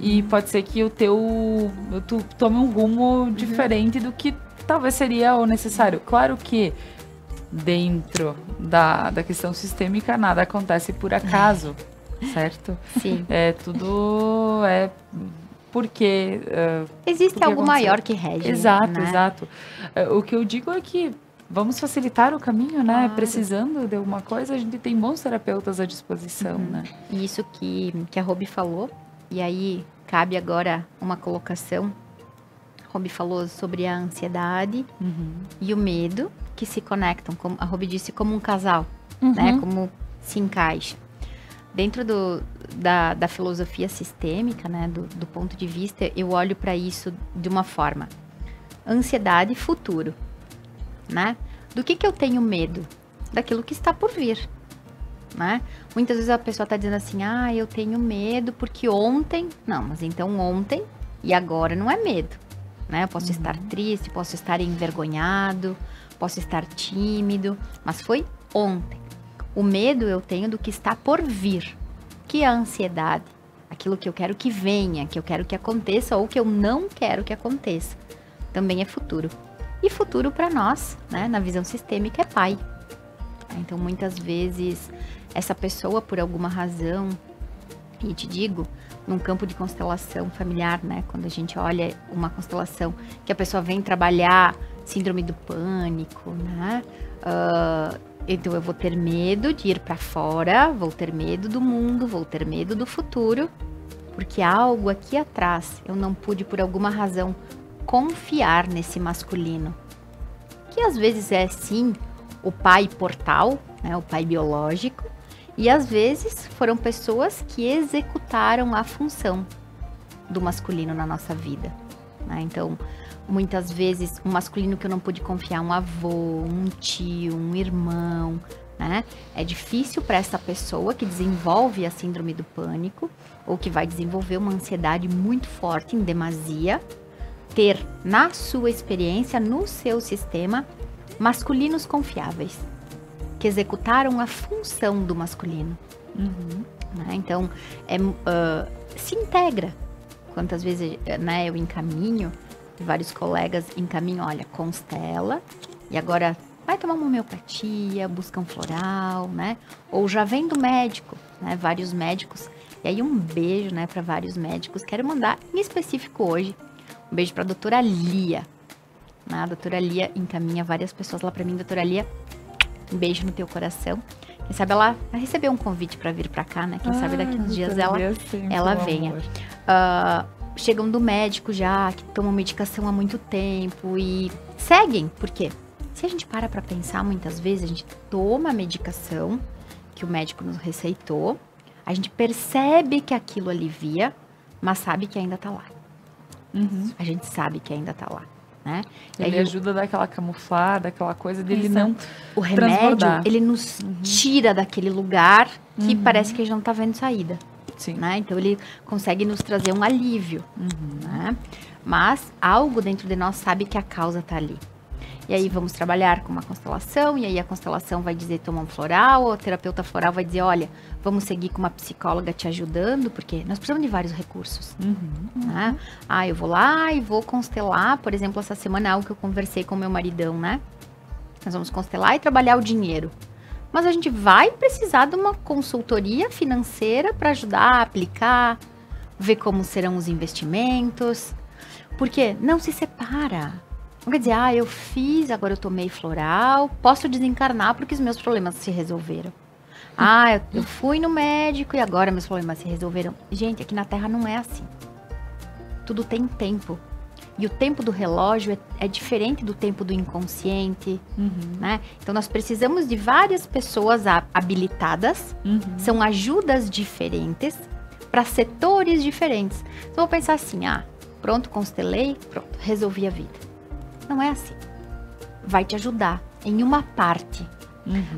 e pode ser que tu tome um rumo diferente do que talvez seria o necessário. Claro que dentro da questão sistêmica nada acontece por acaso, certo? Sim. Tudo é porque... Existe algo maior que rege. Exato, né? exato. O que eu digo é que vamos facilitar o caminho, né? Claro. Precisando de alguma coisa, a gente tem bons terapeutas à disposição, né? E isso que a Robi falou, e aí cabe agora uma colocação. A Robi falou sobre a ansiedade e o medo que se conectam, como a Robi disse, como um casal, né? Como se encaixa. Dentro da filosofia sistêmica, né? Do ponto de vista, eu olho para isso de uma forma. Ansiedade e futuro. Né? Do que eu tenho medo? Daquilo que está por vir, né? Muitas vezes a pessoa está dizendo assim, eu tenho medo porque ontem... Não, mas então ontem e agora não é medo, né? Eu posso estar triste, posso estar envergonhado, posso estar tímido, mas foi ontem. O medo eu tenho do que está por vir, que é a ansiedade, aquilo que eu quero que venha, que eu quero que aconteça ou que eu não quero que aconteça. Também é futuro. E futuro para nós, né, na visão sistêmica, é pai. Então, muitas vezes, essa pessoa, por alguma razão, e te digo, num campo de constelação familiar, né, quando a gente olha uma constelação, que a pessoa vem trabalhar síndrome do pânico, né, então eu vou ter medo de ir para fora, vou ter medo do mundo, vou ter medo do futuro, porque algo aqui atrás eu não pude, por alguma razão, confiar nesse masculino, que às vezes é sim o pai portal, né, o pai biológico, e às vezes foram pessoas que executaram a função do masculino na nossa vida, né? Então, muitas vezes um masculino que eu não pude confiar, um avô, um tio, um irmão, né? É difícil para essa pessoa que desenvolve a síndrome do pânico ou que vai desenvolver uma ansiedade muito forte, em demasia, ter na sua experiência, no seu sistema, masculinos confiáveis, que executaram a função do masculino. Né? Então, se integra. Quantas vezes, né, eu encaminho, vários colegas encaminham, olha, constela, e agora vai tomar uma homeopatia, busca um floral, né? Ou já vem do médico, né? Vários médicos. E aí um beijo, né, para vários médicos. Quero mandar, em específico hoje, um beijo para a doutora Lia. A doutora Lia encaminha várias pessoas lá para mim. Doutora Lia, um beijo no teu coração. Quem sabe ela recebeu um convite para vir para cá, né? Quem sabe daqui uns dias ela venha. Chegam do médico já, que tomam medicação há muito tempo e seguem. Por quê? Se a gente para pensar, muitas vezes a gente toma a medicação que o médico nos receitou, a gente percebe que aquilo alivia, mas sabe que ainda tá lá. A gente sabe que ainda tá lá, né? Ele ajuda a dar aquela camuflada, aquela coisa dele Exato. não O remédio, ele nos tira daquele lugar que parece que a gente não tá vendo saída. Sim. Né? Então, ele consegue nos trazer um alívio, né? Mas algo dentro de nós sabe que a causa tá ali. E aí, vamos trabalhar com uma constelação, e aí a constelação vai dizer, toma um floral, ou o terapeuta floral vai dizer, olha, vamos seguir com uma psicóloga te ajudando, porque nós precisamos de vários recursos. Né? Eu vou lá e vou constelar, por exemplo, essa semana, algo que eu conversei com meu maridão, né? Nós vamos constelar e trabalhar o dinheiro. Mas a gente vai precisar de uma consultoria financeira para ajudar a aplicar, ver como serão os investimentos. Porque não se separa. Não quer dizer, eu fiz, agora eu tomei floral, posso desencarnar porque os meus problemas se resolveram. Eu fui no médico e agora meus problemas se resolveram. Gente, aqui na Terra não é assim. Tudo tem tempo. E o tempo do relógio é diferente do tempo do inconsciente, né? Então, nós precisamos de várias pessoas habilitadas, são ajudas diferentes para setores diferentes. Então, eu vou pensar assim, pronto, constelei, pronto, resolvi a vida. Não é assim. Vai te ajudar em uma parte.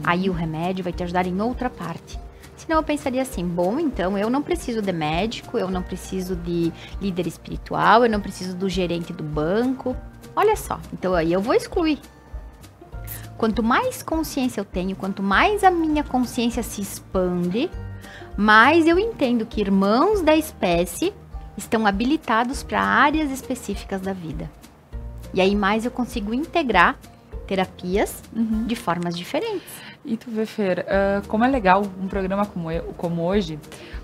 Aí o remédio vai te ajudar em outra parte. Senão eu pensaria assim, bom, então eu não preciso de médico, eu não preciso de líder espiritual, eu não preciso do gerente do banco. Olha só, então aí eu vou excluir. Quanto mais consciência eu tenho, quanto mais a minha consciência se expande, mais eu entendo que irmãos da espécie estão habilitados para áreas específicas da vida. E aí mais eu consigo integrar terapias de formas diferentes. E tu vê, Fer, como é legal um programa como hoje,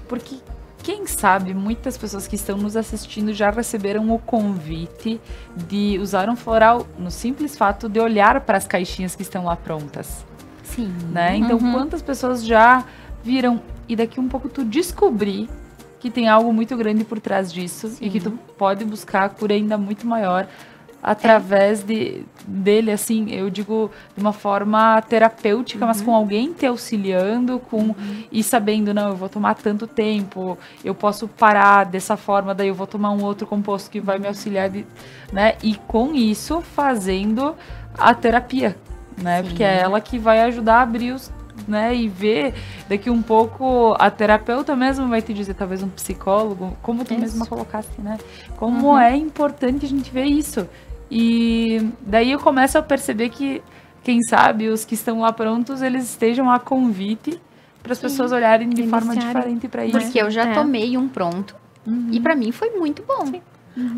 porque quem sabe muitas pessoas que estão nos assistindo já receberam o convite de usar um floral no simples fato de olhar para as caixinhas que estão lá prontas. Sim. Né? Então, quantas pessoas já viram e daqui um pouco tu descobrir que tem algo muito grande por trás disso e que tu pode buscar a cura ainda muito maior através dele, assim, eu digo de uma forma terapêutica, mas com alguém te auxiliando, e sabendo, não, eu vou tomar tanto tempo, eu posso parar dessa forma, daí eu vou tomar um outro composto que vai me auxiliar, né? E com isso, fazendo a terapia, né? Porque é ela que vai ajudar a abrir os, né, e ver daqui um pouco a terapeuta mesmo vai te dizer, talvez um psicólogo, como tu mesma colocaste, né? Como é importante a gente ver isso. E daí eu começo a perceber que, quem sabe, os que estão lá prontos, eles estejam a convite para as pessoas olharem de forma diferente para isso. Porque eu já tomei um pronto e para mim foi muito bom.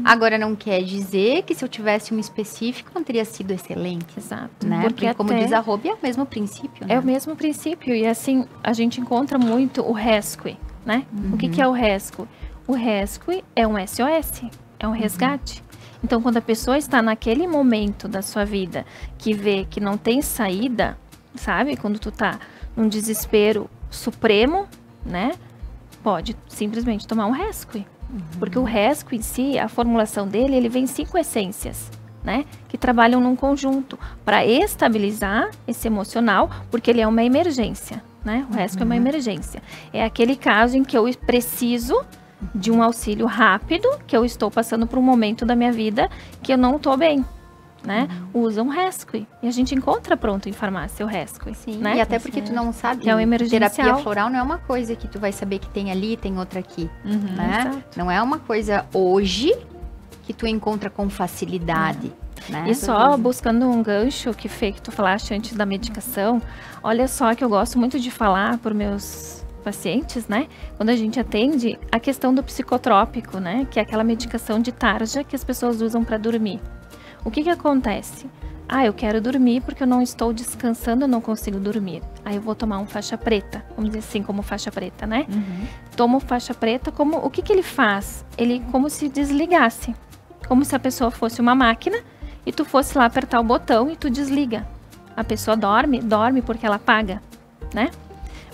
Agora, não quer dizer que se eu tivesse um específico, não teria sido excelente. Exato. Né? Porque como diz a Robi, é o mesmo princípio. Né? É o mesmo princípio. E assim, a gente encontra muito o rescue, né? O que é o rescue? O rescue é um SOS, é um resgate. Então, quando a pessoa está naquele momento da sua vida que vê que não tem saída, sabe? Quando tu tá num desespero supremo, né? Pode simplesmente tomar um rescue. Porque o rescue em si, a formulação dele, ele vem 5 essências, né? Que trabalham num conjunto para estabilizar esse emocional, porque ele é uma emergência, né? O rescue é uma emergência. É aquele caso em que eu preciso de um auxílio rápido, que eu estou passando por um momento da minha vida que eu não estou bem, né? Usa um rescue. E a gente encontra pronto em farmácia o rescue. Sim, né? E até porque tu não sabe, que é um emergencial. Terapia floral não é uma coisa que tu vai saber que tem ali, tem outra aqui, né? Exato. Não é uma coisa hoje que tu encontra com facilidade. Né? E só buscando um gancho que tu falaste antes da medicação, olha só que eu gosto muito de falar por meus pacientes, né? Quando a gente atende a questão do psicotrópico, né? Que é aquela medicação de tarja que as pessoas usam para dormir. O que acontece? Eu quero dormir porque eu não estou descansando, eu não consigo dormir. Aí eu vou tomar um faixa preta, vamos dizer assim, como faixa preta, né? Tomo faixa preta, o que ele faz? Ele como se desligasse. Como se a pessoa fosse uma máquina e tu fosse lá apertar o botão e tu desliga. A pessoa dorme porque ela apaga, né?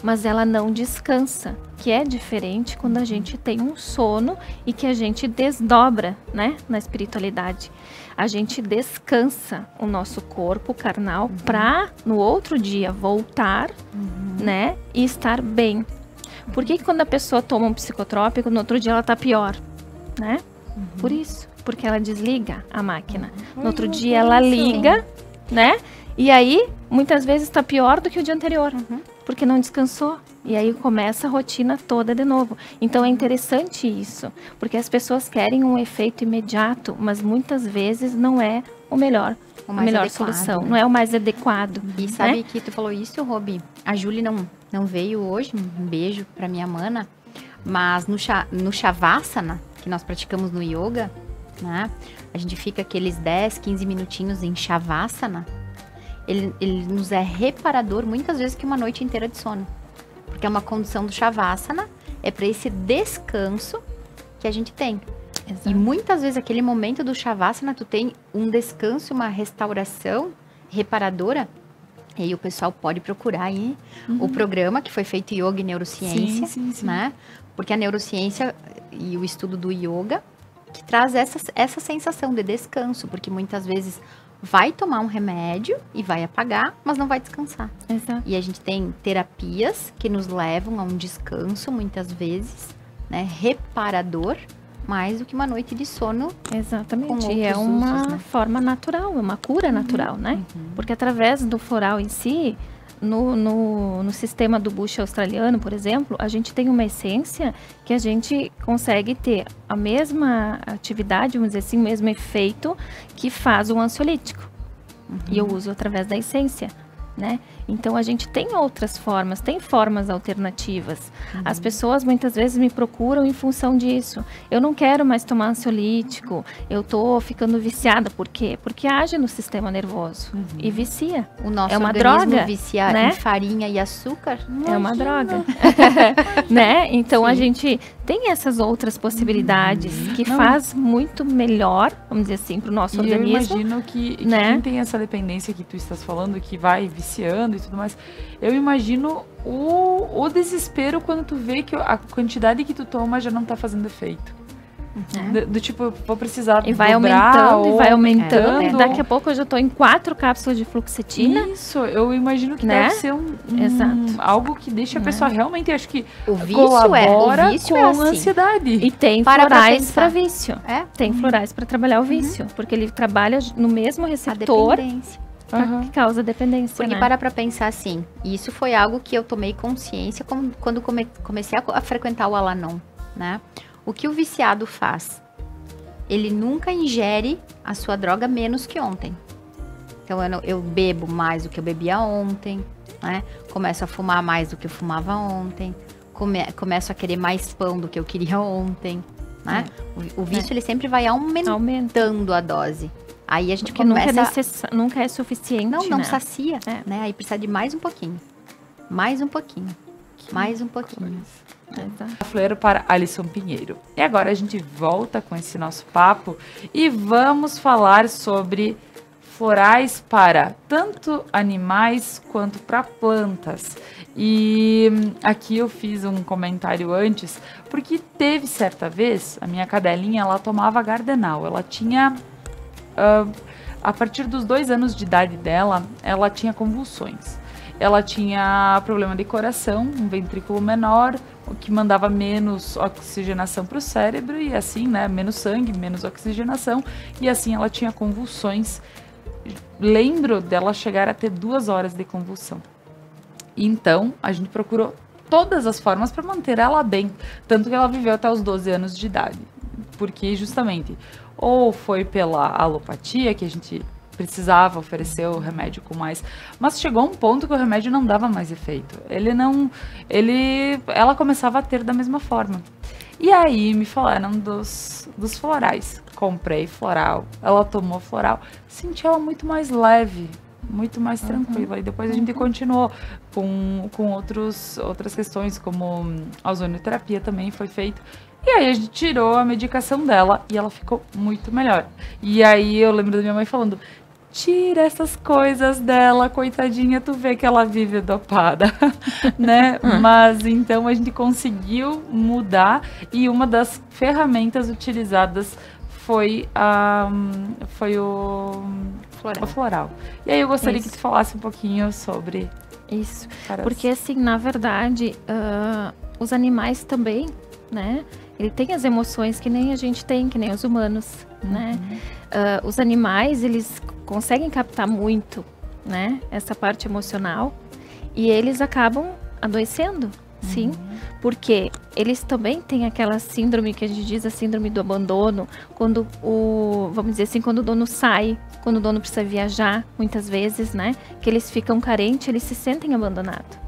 Mas ela não descansa, que é diferente quando a gente tem um sono e que a gente desdobra, né, na espiritualidade. A gente descansa o nosso corpo carnal para no outro dia voltar, né, e estar bem. Por que quando a pessoa toma um psicotrópico, no outro dia ela tá pior, né? Por isso, porque ela desliga a máquina. No outro dia ela liga, né? E aí, muitas vezes está pior do que o dia anterior, porque não descansou. E aí começa a rotina toda de novo. Então é interessante isso, porque as pessoas querem um efeito imediato, mas muitas vezes não é a melhor solução, não é o mais adequado. E sabe que tu falou isso, Robi? A Júlia não veio hoje, um beijo para minha mana, mas no Shavasana, que nós praticamos no yoga, né? A gente fica aqueles 10, 15 minutinhos em Shavasana. ele nos é reparador muitas vezes que uma noite inteira de sono. Porque é uma condição do Shavasana, é para esse descanso que a gente tem. Exato. E muitas vezes aquele momento do Shavasana, tu tem um descanso, uma restauração reparadora. E aí o pessoal pode procurar aí o programa que foi feito Yoga e Neurociência, Sim. né? Porque a neurociência e o estudo do yoga que traz essa sensação de descanso, porque muitas vezes vai tomar um remédio e vai apagar, mas não vai descansar. Exato. E a gente tem terapias que nos levam a um descanso, muitas vezes, né? Reparador, mais do que uma noite de sono. Exatamente. Com E é outros uma usos, né? forma natural, é uma cura natural, né? Porque através do floral em si, no sistema do bush australiano, por exemplo, a gente tem uma essência que a gente consegue ter a mesma atividade, vamos dizer assim, o mesmo efeito que faz um ansiolítico. E eu uso através da essência, né? Então a gente tem outras formas, tem formas alternativas. As pessoas muitas vezes me procuram em função disso. Eu não quero mais tomar ansiolítico, eu tô ficando viciada. Por quê? Porque age no sistema nervoso e vicia. O nosso É uma organismo droga, viciar né? em farinha e açúcar. É uma droga, né? Então a gente tem essas outras possibilidades que faz muito melhor, vamos dizer assim, para o nosso E eu organismo. imagino que né? quem tem essa dependência que tu estás falando, que vai viciando e tudo mais, eu imagino o desespero quando tu vê que a quantidade que tu toma já não tá fazendo efeito. Do tipo, vou precisar E vai dobrar, aumentando, e ou vai aumentando. É. Daqui a pouco eu já tô em 4 cápsulas de fluoxetina. Isso, eu imagino que Né? deve ser Exato. algo que deixa a pessoa realmente, acho que O vício colabora o vício com é a assim. ansiedade. E tem Para pra florais pensar. para vício. É Tem florais para trabalhar o vício. Porque ele trabalha no mesmo a receptor dependência. que causa dependência. Porque né? para pra pensar assim, e isso foi algo que eu tomei consciência quando comecei a frequentar o Al-Anon, né? O que o viciado faz? Ele nunca ingere a sua droga menos que ontem. Então eu bebo mais do que eu bebia ontem, né? Começo a fumar mais do que eu fumava ontem. Começo a querer mais pão do que eu queria ontem, né? O vício ele sempre vai aumentando a dose. Aí a gente Porque começa... nunca é suficiente. Não né? sacia, É. né? Aí precisa de mais um pouquinho. Mais um pouquinho. Mais um pouquinho. Exato. Flor para Alisson Pinheiro. E agora a gente volta com esse nosso papo e vamos falar sobre florais para tanto animais quanto para plantas. E aqui eu fiz um comentário antes, porque teve certa vez, a minha cadelinha, ela tomava Gardenal. Ela tinha, a partir dos 2 anos de idade dela, ela tinha convulsões. Ela tinha problema de coração, um ventrículo menor, o que mandava menos oxigenação para o cérebro e assim, né, menos sangue, menos oxigenação, e assim ela tinha convulsões. Lembro dela chegar a ter 2 horas de convulsão. Então, a gente procurou todas as formas para manter ela bem, tanto que ela viveu até os 12 anos de idade, porque justamente, ou foi pela alopatia que a gente precisava oferecer o remédio com mais, mas chegou um ponto que o remédio não dava mais efeito. Ela começava a ter da mesma forma. E aí me falaram dos florais. Comprei floral, ela tomou floral, senti ela muito mais leve, muito mais tranquila. E depois a gente continuou com outras questões, como a ozonioterapia também foi feita. E aí a gente tirou a medicação dela e ela ficou muito melhor. E aí eu lembro da minha mãe falando: tira essas coisas dela, coitadinha, tu vê que ela vive dopada, né? Mas então a gente conseguiu mudar e uma das ferramentas utilizadas foi o floral. E aí eu gostaria que tu falasse um pouquinho sobre isso. Porque assim, na verdade, os animais também, né? Ele tem as emoções que nem a gente tem, que nem os humanos, né? Os animais, eles conseguem captar muito, né? Essa parte emocional. E eles acabam adoecendo, sim. Porque eles também têm aquela síndrome que a gente diz, a síndrome do abandono. Quando vamos dizer assim, quando o dono sai, quando o dono precisa viajar, muitas vezes, né? Que eles ficam carentes, eles se sentem abandonados.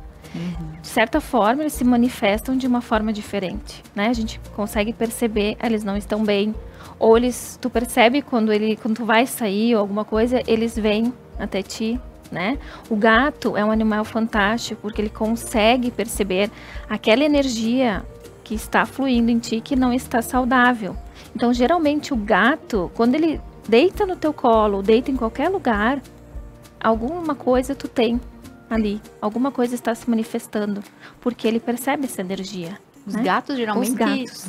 De certa forma, eles se manifestam de uma forma diferente, né? A gente consegue perceber, eles não estão bem. Ou tu percebe quando tu vai sair ou alguma coisa, eles vêm até ti, né? O gato é um animal fantástico porque ele consegue perceber aquela energia que está fluindo em ti que não está saudável. Então, geralmente o gato, quando ele deita no teu colo, deita em qualquer lugar, alguma coisa tu tem ali, alguma coisa está se manifestando, porque ele percebe essa energia. Os né? gatos geralmente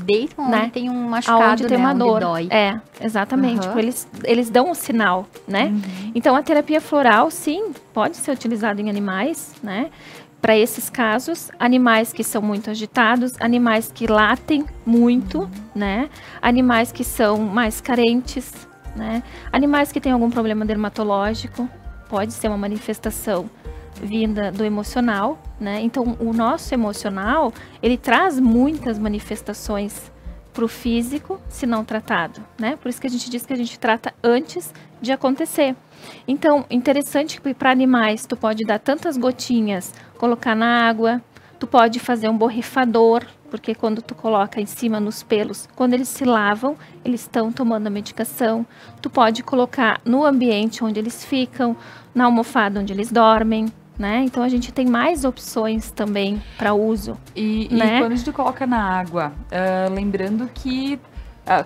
deitam né? onde tem um machucado, Aonde tem uma dor. Onde dói. É, exatamente. Tipo, eles dão um sinal, né? Então, a terapia floral, sim, pode ser utilizada em animais, né? Para esses casos, animais que são muito agitados, animais que latem muito, né? Animais que são mais carentes, né? Animais que têm algum problema dermatológico, pode ser uma manifestação vinda do emocional, né? Então, o nosso emocional, ele traz muitas manifestações para o físico, se não tratado, né? Por isso que a gente diz que a gente trata antes de acontecer. Então, interessante que para animais, tu pode dar tantas gotinhas, colocar na água, tu pode fazer um borrifador, porque quando tu coloca em cima nos pelos, quando eles se lavam, eles estão tomando a medicação. Tu pode colocar no ambiente onde eles ficam, na almofada onde eles dormem, né? Então a gente tem mais opções também para uso. E né? quando a gente coloca na água, lembrando que,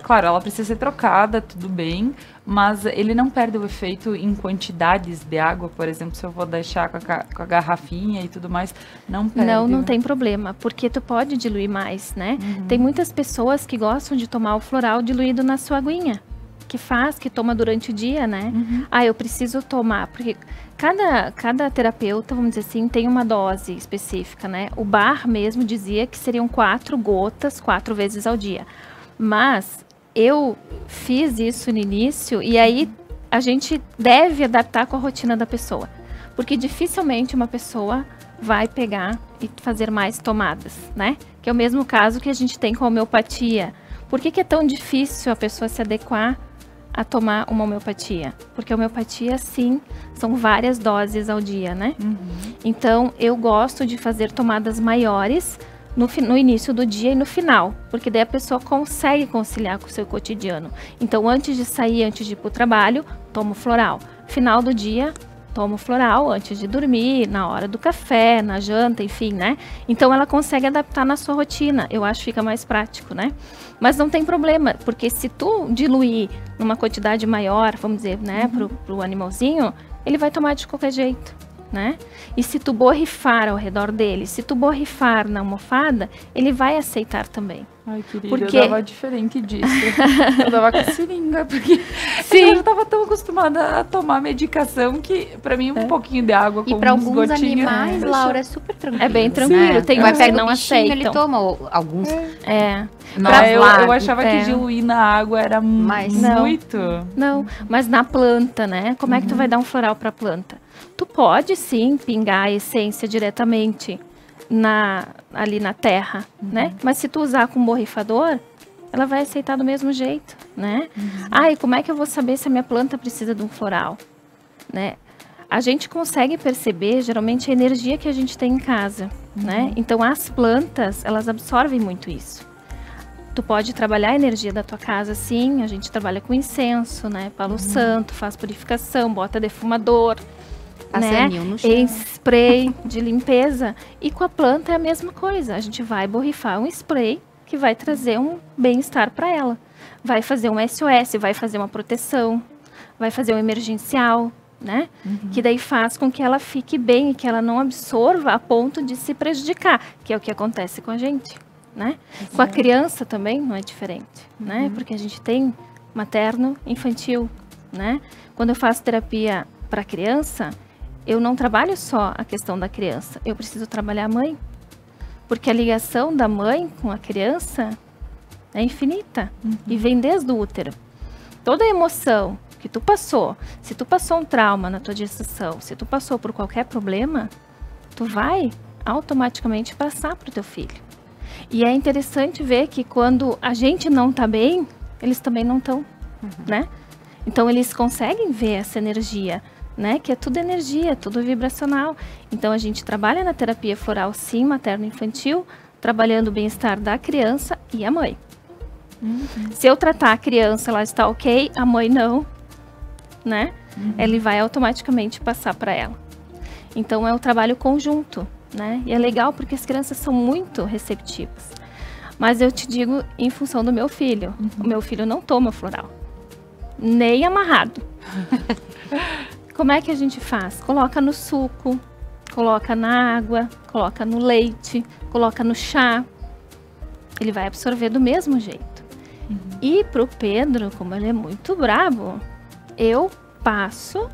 claro, ela precisa ser trocada, tudo bem, mas ele não perde o efeito em quantidades de água, por exemplo, se eu vou deixar com a garrafinha e tudo mais, não perde. Não tem problema, porque tu pode diluir mais, né? Tem muitas pessoas que gostam de tomar o floral diluído na sua aguinha, que toma durante o dia, né? Eu preciso tomar, porque cada terapeuta, vamos dizer assim, tem uma dose específica, né? O Bach mesmo dizia que seriam 4 gotas, 4 vezes ao dia. Mas eu fiz isso no início e aí a gente deve adaptar com a rotina da pessoa. Porque dificilmente uma pessoa vai pegar e fazer mais tomadas, né? Que é o mesmo caso que a gente tem com a homeopatia. Por que é tão difícil a pessoa se adequar a tomar uma homeopatia? Porque a homeopatia, sim, são várias doses ao dia, né? Então, eu gosto de fazer tomadas maiores no início do dia e no final, porque daí a pessoa consegue conciliar com o seu cotidiano. Então, antes de sair, antes de ir para o trabalho, tomo floral. Final do dia, tomo floral antes de dormir, na hora do café, na janta, enfim, né? Então, ela consegue adaptar na sua rotina. Eu acho que fica mais prático, né? Mas não tem problema, porque se tu diluir numa quantidade maior, vamos dizer, né, pro animalzinho, ele vai tomar de qualquer jeito, né? E se tu borrifar ao redor dele, se tu borrifar na almofada, ele vai aceitar também. Ai, querida, porque... eu dava diferente disso. Eu dava com seringa, porque Sim. eu já tava tão acostumada a tomar medicação que, pra mim, um pouquinho de água com E pra alguns gotinhas, animais, Laura, é super tranquilo. É bem tranquilo, né? tem Vai uns pegar que não o bichinho, aceitam. ele toma alguns. Não, eu lagos, achava que diluir na água era muito. Não, mas na planta, né? Como é que tu vai dar um floral pra planta? Tu pode, sim, pingar a essência diretamente ali na terra, né? Mas se tu usar com borrifador, ela vai aceitar do mesmo jeito, né? E como é que eu vou saber se a minha planta precisa de um floral, né? A gente consegue perceber, geralmente, a energia que a gente tem em casa, né? Então, as plantas, elas absorvem muito isso. Tu pode trabalhar a energia da tua casa, sim. A gente trabalha com incenso, né? Palo santo, faz purificação, bota defumador, né? No chão. Spray de limpeza. E com a planta é a mesma coisa. A gente vai borrifar um spray que vai trazer um bem-estar para ela. Vai fazer um SOS, vai fazer uma proteção, vai fazer um emergencial, né? Que daí faz com que ela fique bem e que ela não absorva a ponto de se prejudicar, que é o que acontece com a gente, né? Com a criança também não é diferente, né? Porque a gente tem materno, infantil, né? Quando eu faço terapia para criança, eu não trabalho só a questão da criança, eu preciso trabalhar a mãe. Porque a ligação da mãe com a criança é infinita e vem desde o útero. Toda a emoção que tu passou, se tu passou um trauma na tua gestação, se tu passou por qualquer problema, tu vai automaticamente passar para o teu filho. E é interessante ver que quando a gente não tá bem, eles também não estão, né? Então eles conseguem ver essa energia, né? Que é tudo energia, tudo vibracional. Então a gente trabalha na terapia floral, sim, materno-infantil, trabalhando o bem-estar da criança e a mãe. Se eu tratar a criança, ela está ok, a mãe não, né? ele vai automaticamente passar para ela. Então é um trabalho conjunto, né? E é legal porque as crianças são muito receptivas. Mas eu te digo em função do meu filho. O meu filho não toma floral, nem amarrado. Como é que a gente faz? Coloca no suco, coloca na água, coloca no leite, coloca no chá. Ele vai absorver do mesmo jeito. E pro Pedro, como ele é muito bravo, eu passo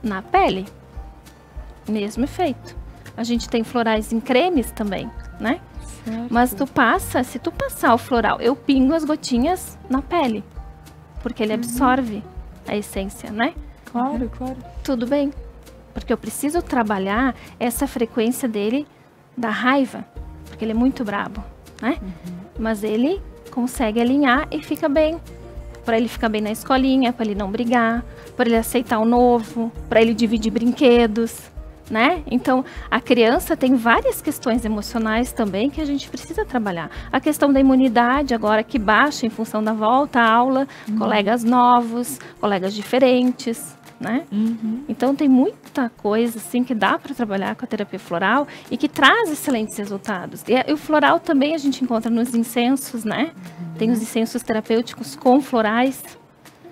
na pele. Mesmo efeito. A gente tem florais em cremes também, né? Certo. Mas se tu passar o floral, eu pingo as gotinhas na pele. Porque ele absorve a essência, né? Claro, claro. Tudo bem. Porque eu preciso trabalhar essa frequência dele da raiva. Porque ele é muito brabo, né? Mas ele consegue alinhar e fica bem. Para ele ficar bem na escolinha, para ele não brigar, para ele aceitar o novo, para ele dividir brinquedos, né? Então, a criança tem várias questões emocionais também que a gente precisa trabalhar. A questão da imunidade agora que baixa em função da volta à aula, colegas novos, colegas diferentes, né? Então, tem muita coisa assim que dá para trabalhar com a terapia floral e que traz excelentes resultados. E o floral também a gente encontra nos incensos, né? Tem os incensos terapêuticos com florais.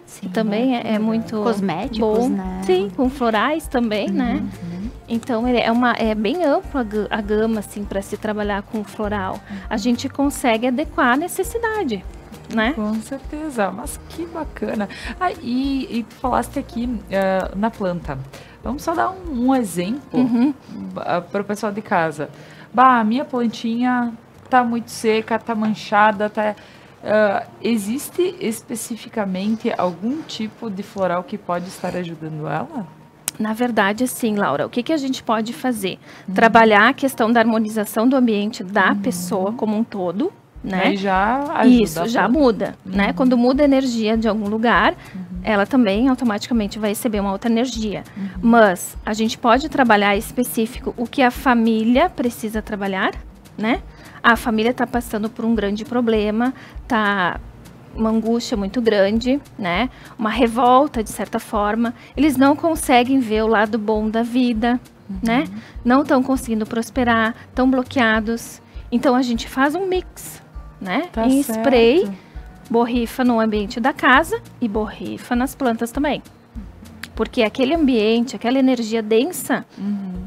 Sim, também é muito cosméticos, bom. Né? Sim, com florais também, né? Então, é bem ampla a gama, assim, para se trabalhar com floral. A gente consegue adequar a necessidade, né? Com certeza, mas que bacana. E tu falaste aqui na planta. Vamos só dar um exemplo para o pessoal de casa. A minha plantinha tá muito seca, tá manchada, tá... existe especificamente algum tipo de floral que pode estar ajudando ela? Na verdade, sim, Laura. O que a gente pode fazer? Trabalhar a questão da harmonização do ambiente da pessoa como um todo, né? Aí já ajuda. Isso, já muda, né? Quando muda a energia de algum lugar, ela também automaticamente vai receber uma outra energia. Mas a gente pode trabalhar específico o que a família precisa trabalhar, né? A família está passando por um grande problema, tá uma angústia muito grande, né? Uma revolta, de certa forma. Eles não conseguem ver o lado bom da vida, né? Não estão conseguindo prosperar, estão bloqueados. Então, a gente faz um mix, né? Tá em certo. spray, borrifa no ambiente da casa e borrifa nas plantas também. Porque aquele ambiente, aquela energia densa,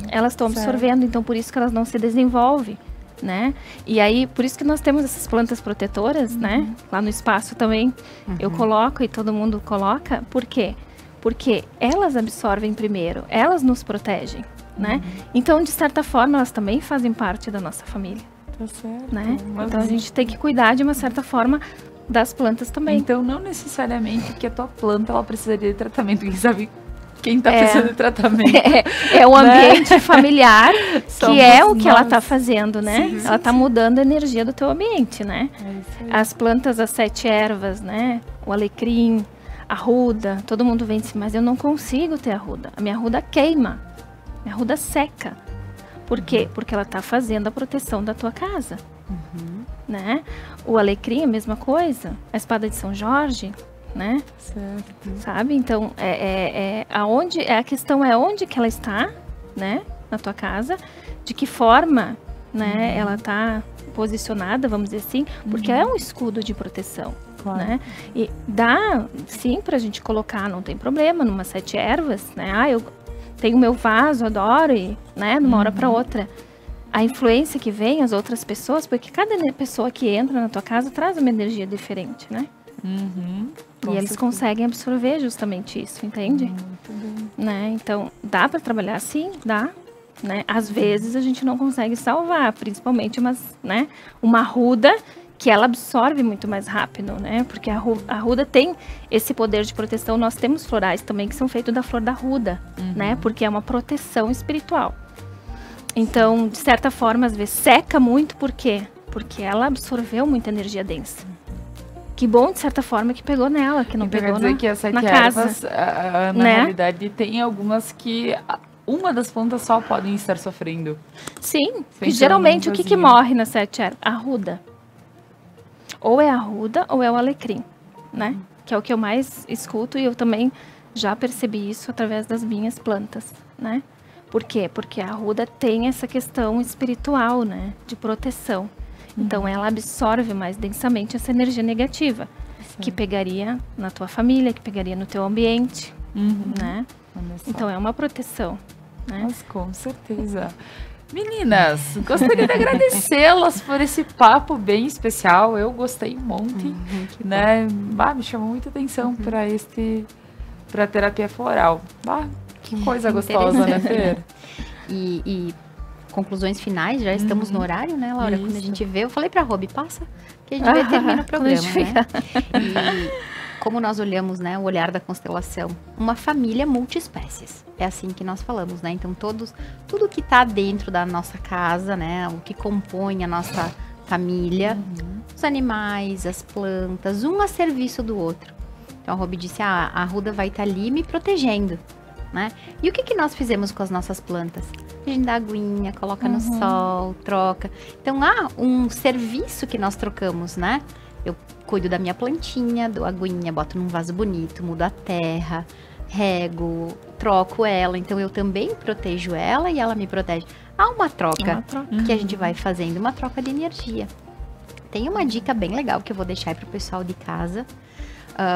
elas estão absorvendo. Então, por isso que elas não se desenvolvem. Né? E aí, por isso que nós temos essas plantas protetoras, né? Lá no espaço também eu coloco e todo mundo coloca. Por quê? Porque elas absorvem primeiro, elas nos protegem, né? Então, de certa forma, elas também fazem parte da nossa família. Tá certo. Né? Então, a gente tem que cuidar de uma certa forma das plantas também. Então, não necessariamente que a tua planta ela precisaria de tratamento, quem sabe quem está precisando de tratamento. É o ambiente familiar, que é o que nós. ela está fazendo, né? Ela está mudando a energia do teu ambiente, né? É isso aí. As plantas, as 7 ervas, né? O alecrim, a arruda, todo mundo vem assim, mas eu não consigo ter arruda. A minha arruda queima, minha arruda seca. Por quê? Porque ela está fazendo a proteção da tua casa, né? O alecrim, a mesma coisa. A espada de São Jorge, né? Certo. Sabe? Então, a questão é onde que ela está, né? Na tua casa, de que forma, né? Ela está posicionada, vamos dizer assim, porque é um escudo de proteção, Claro. né? E dá, sim, pra gente colocar, não tem problema, numa 7 ervas, né? Eu tenho meu vaso, adoro, e, né? De uma hora para outra. A influência que vem, as outras pessoas, porque cada pessoa que entra na tua casa traz uma energia diferente, né? E eles conseguem absorver justamente isso, entende? Muito bem. Né? Então, dá para trabalhar assim? Dá. Né? Às vezes a gente não consegue salvar, principalmente né? Uma arruda que ela absorve muito mais rápido, né? Porque a arruda tem esse poder de proteção. Nós temos florais também que são feitos da flor da arruda, né? Porque é uma proteção espiritual. Então, de certa forma, às vezes seca muito, por quê? Porque ela absorveu muita energia densa. Que bom, de certa forma, que pegou nela, que não Então, pegou quer dizer que as 7 na ervas, casa. na Né? realidade, tem algumas que uma das plantas só podem estar sofrendo. Sim, que Pensando geralmente o que sozinho. morre na 7 ervas? A arruda. Ou é a arruda ou é o alecrim, né? Que é o que eu mais escuto e eu também já percebi isso através das minhas plantas, né? Por quê? Porque a arruda tem essa questão espiritual, né? De proteção. Então, ela absorve mais densamente essa energia negativa, que pegaria na tua família, que pegaria no teu ambiente, né? Então, é uma proteção, né? Mas com certeza. Meninas, gostaria de agradecê-las por esse papo bem especial. Eu gostei um monte, né? Me chamou muita atenção para terapia floral. Que coisa gostosa, né, Fer? E conclusões finais, já estamos no horário, né, Laura? Isso. Quando a gente vê, eu falei pra Robi, passa, que a gente termina o programa, né? E como nós olhamos, né, o olhar da constelação, uma família multiespécies. É assim que nós falamos, né? Então, tudo que tá dentro da nossa casa, né, o que compõe a nossa família, os animais, as plantas, um a serviço do outro. Então, a Robi disse, a arruda vai estar ali me protegendo, né? E o que nós fizemos com as nossas plantas? A gente dá aguinha, coloca no sol, troca. Então, há um serviço que nós trocamos, né? Eu cuido da minha plantinha, dou aguinha, boto num vaso bonito, mudo a terra, rego, troco ela. Então, eu também protejo ela e ela me protege. Há uma troca que a gente vai fazendo, uma troca de energia. Tem uma dica bem legal que eu vou deixar aí pro pessoal de casa.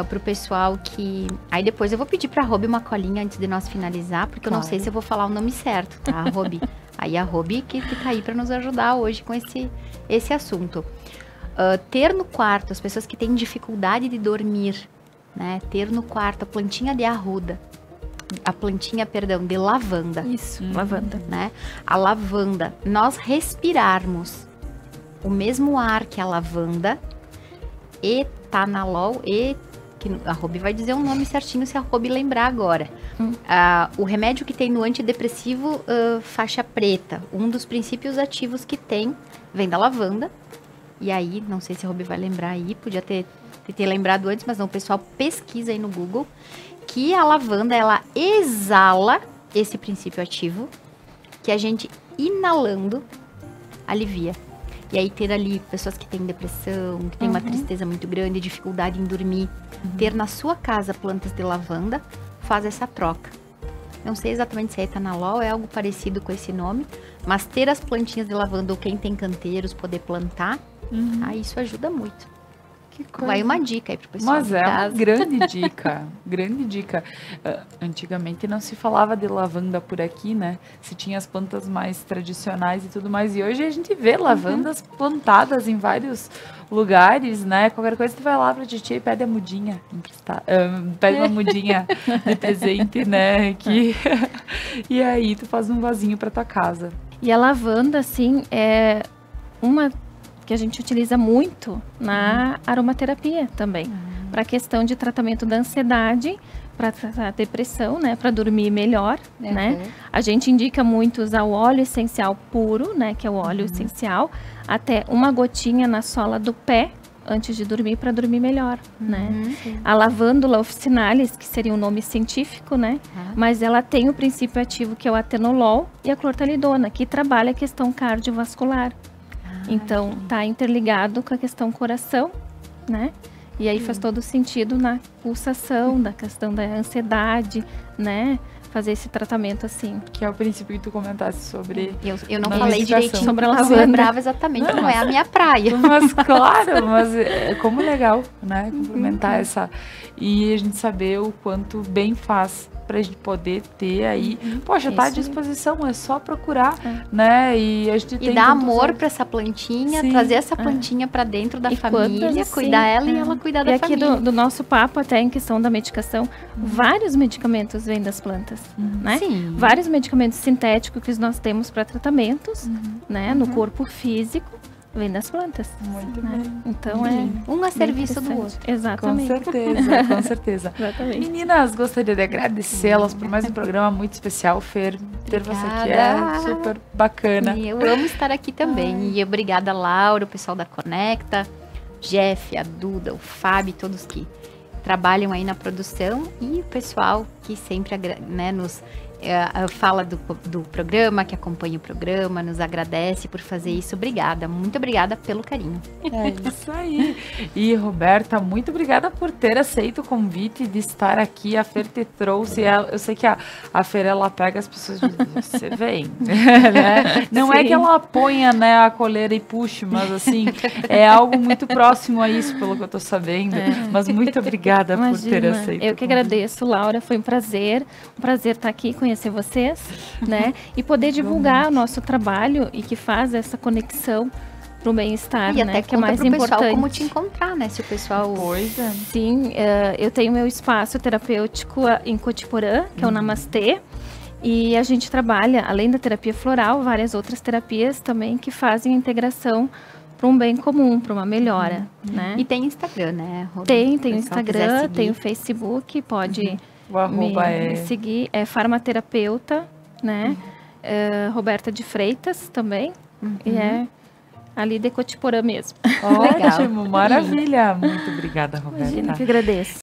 Pro pessoal que... Aí depois eu vou pedir pra Robi uma colinha antes de nós finalizar, porque eu não sei se eu vou falar o nome certo, tá, Robi? Aí a Robi que tá aí pra nos ajudar hoje com esse assunto. Ter no quarto, as pessoas que têm dificuldade de dormir, né? Ter no quarto a plantinha de arruda, a plantinha, perdão, de lavanda. Isso, lavanda. Né? A lavanda, nós respirarmos o mesmo ar que a lavanda, etanalol, que a Robi vai dizer o nome certinho se a Robi lembrar agora. O remédio que tem no antidepressivo faixa preta, um dos princípios ativos que tem, vem da lavanda. E aí, não sei se a Robi vai lembrar aí, podia ter lembrado antes, mas não, o pessoal pesquisa aí no Google, que a lavanda, ela exala esse princípio ativo, que a gente, inalando, alivia. E aí ter ali pessoas que têm depressão, que têm uma tristeza muito grande, dificuldade em dormir. Ter na sua casa plantas de lavanda, faz essa troca. Não sei exatamente se é etanalol, é algo parecido com esse nome. Mas ter as plantinhas de lavanda ou quem tem canteiros, poder plantar, isso ajuda muito. Que coisa. Vai uma dica aí pro pessoal. Mas é uma grande dica, grande dica. Antigamente não se falava de lavanda por aqui, né? Se tinha as plantas mais tradicionais e tudo mais. E hoje a gente vê lavandas plantadas em vários lugares, né? Qualquer coisa tu vai lá pra titia e pede a mudinha. Pede uma mudinha de presente, né? E aí tu faz um vasinho pra tua casa. E a lavanda, assim, é uma que a gente utiliza muito na aromaterapia também, para a questão de tratamento da ansiedade, para tratar a depressão, né, para dormir melhor, né? A gente indica muito usar o óleo essencial puro, né, que é o óleo essencial, até uma gotinha na sola do pé antes de dormir para dormir melhor, né? A lavândula officinalis, que seria o nome científico, né? Mas ela tem o princípio ativo que é o atenolol e a clortalidona, que trabalha a questão cardiovascular. Então, tá interligado com a questão coração, né? E aí faz todo sentido na pulsação, da questão da ansiedade, né? Fazer esse tratamento assim. Que é o princípio que tu comentasse sobre... Eu não falei direitinho sobre a porque eu lavanda. lembrava exatamente, não é a minha praia. Mas claro, mas como legal, né? Complementar essa... E a gente saber o quanto bem faz pra gente poder ter aí. Poxa, tá à disposição, é só procurar, né? E a gente tem dar amor pra essa plantinha, trazer essa plantinha pra dentro da família, cuidar ela e ela cuidar da família. E aqui do nosso papo, até em questão da medicação, vários medicamentos vêm das plantas, né? Sim. Vários medicamentos sintéticos que nós temos para tratamentos, né? No corpo físico. Vem das plantas. Muito né? bem. Então é um a serviço do outro. Exatamente. Com certeza, com certeza. Exatamente. Meninas, gostaria de agradecê-las por mais um programa muito especial, Fer. Ter você aqui é super bacana. E eu amo estar aqui também. E obrigada, Laura, o pessoal da Conecta, Jeff, a Duda, o Fábio, todos que trabalham aí na produção e o pessoal que sempre, né, nos fala do programa, que acompanha o programa, nos agradece por fazer isso. Obrigada, muito obrigada pelo carinho. É isso aí. E, Roberta, muito obrigada por ter aceito o convite de estar aqui. A Fer te trouxe. Eu sei que a Fer, ela pega as pessoas e diz, você vem. Né? Não é que ela ponha, né, a coleira e puxe, mas assim, é algo muito próximo a isso, pelo que eu tô sabendo. Mas muito obrigada por ter aceito. Eu que agradeço, Laura. Foi um prazer estar aqui, conhecer vocês, né? E poder divulgar o nosso trabalho e que faz essa conexão pro bem-estar, e né? até Que é mais pro importante. Pessoal como te encontrar, né? Se o pessoal... Pois é. Sim, eu tenho meu espaço terapêutico em Cotiporã, que é o Namastê. E a gente trabalha, além da terapia floral, várias outras terapias também que fazem a integração para um bem comum, para uma melhora, né? E tem Instagram, né, Roberta? Tem o Instagram, tem o Facebook, pode me seguir. É farmaterapeuta, né? Roberta de Freitas também. E é ali de Cotiporã mesmo. Ótimo, maravilha. Muito obrigada, Roberta. Imagina, que agradeço.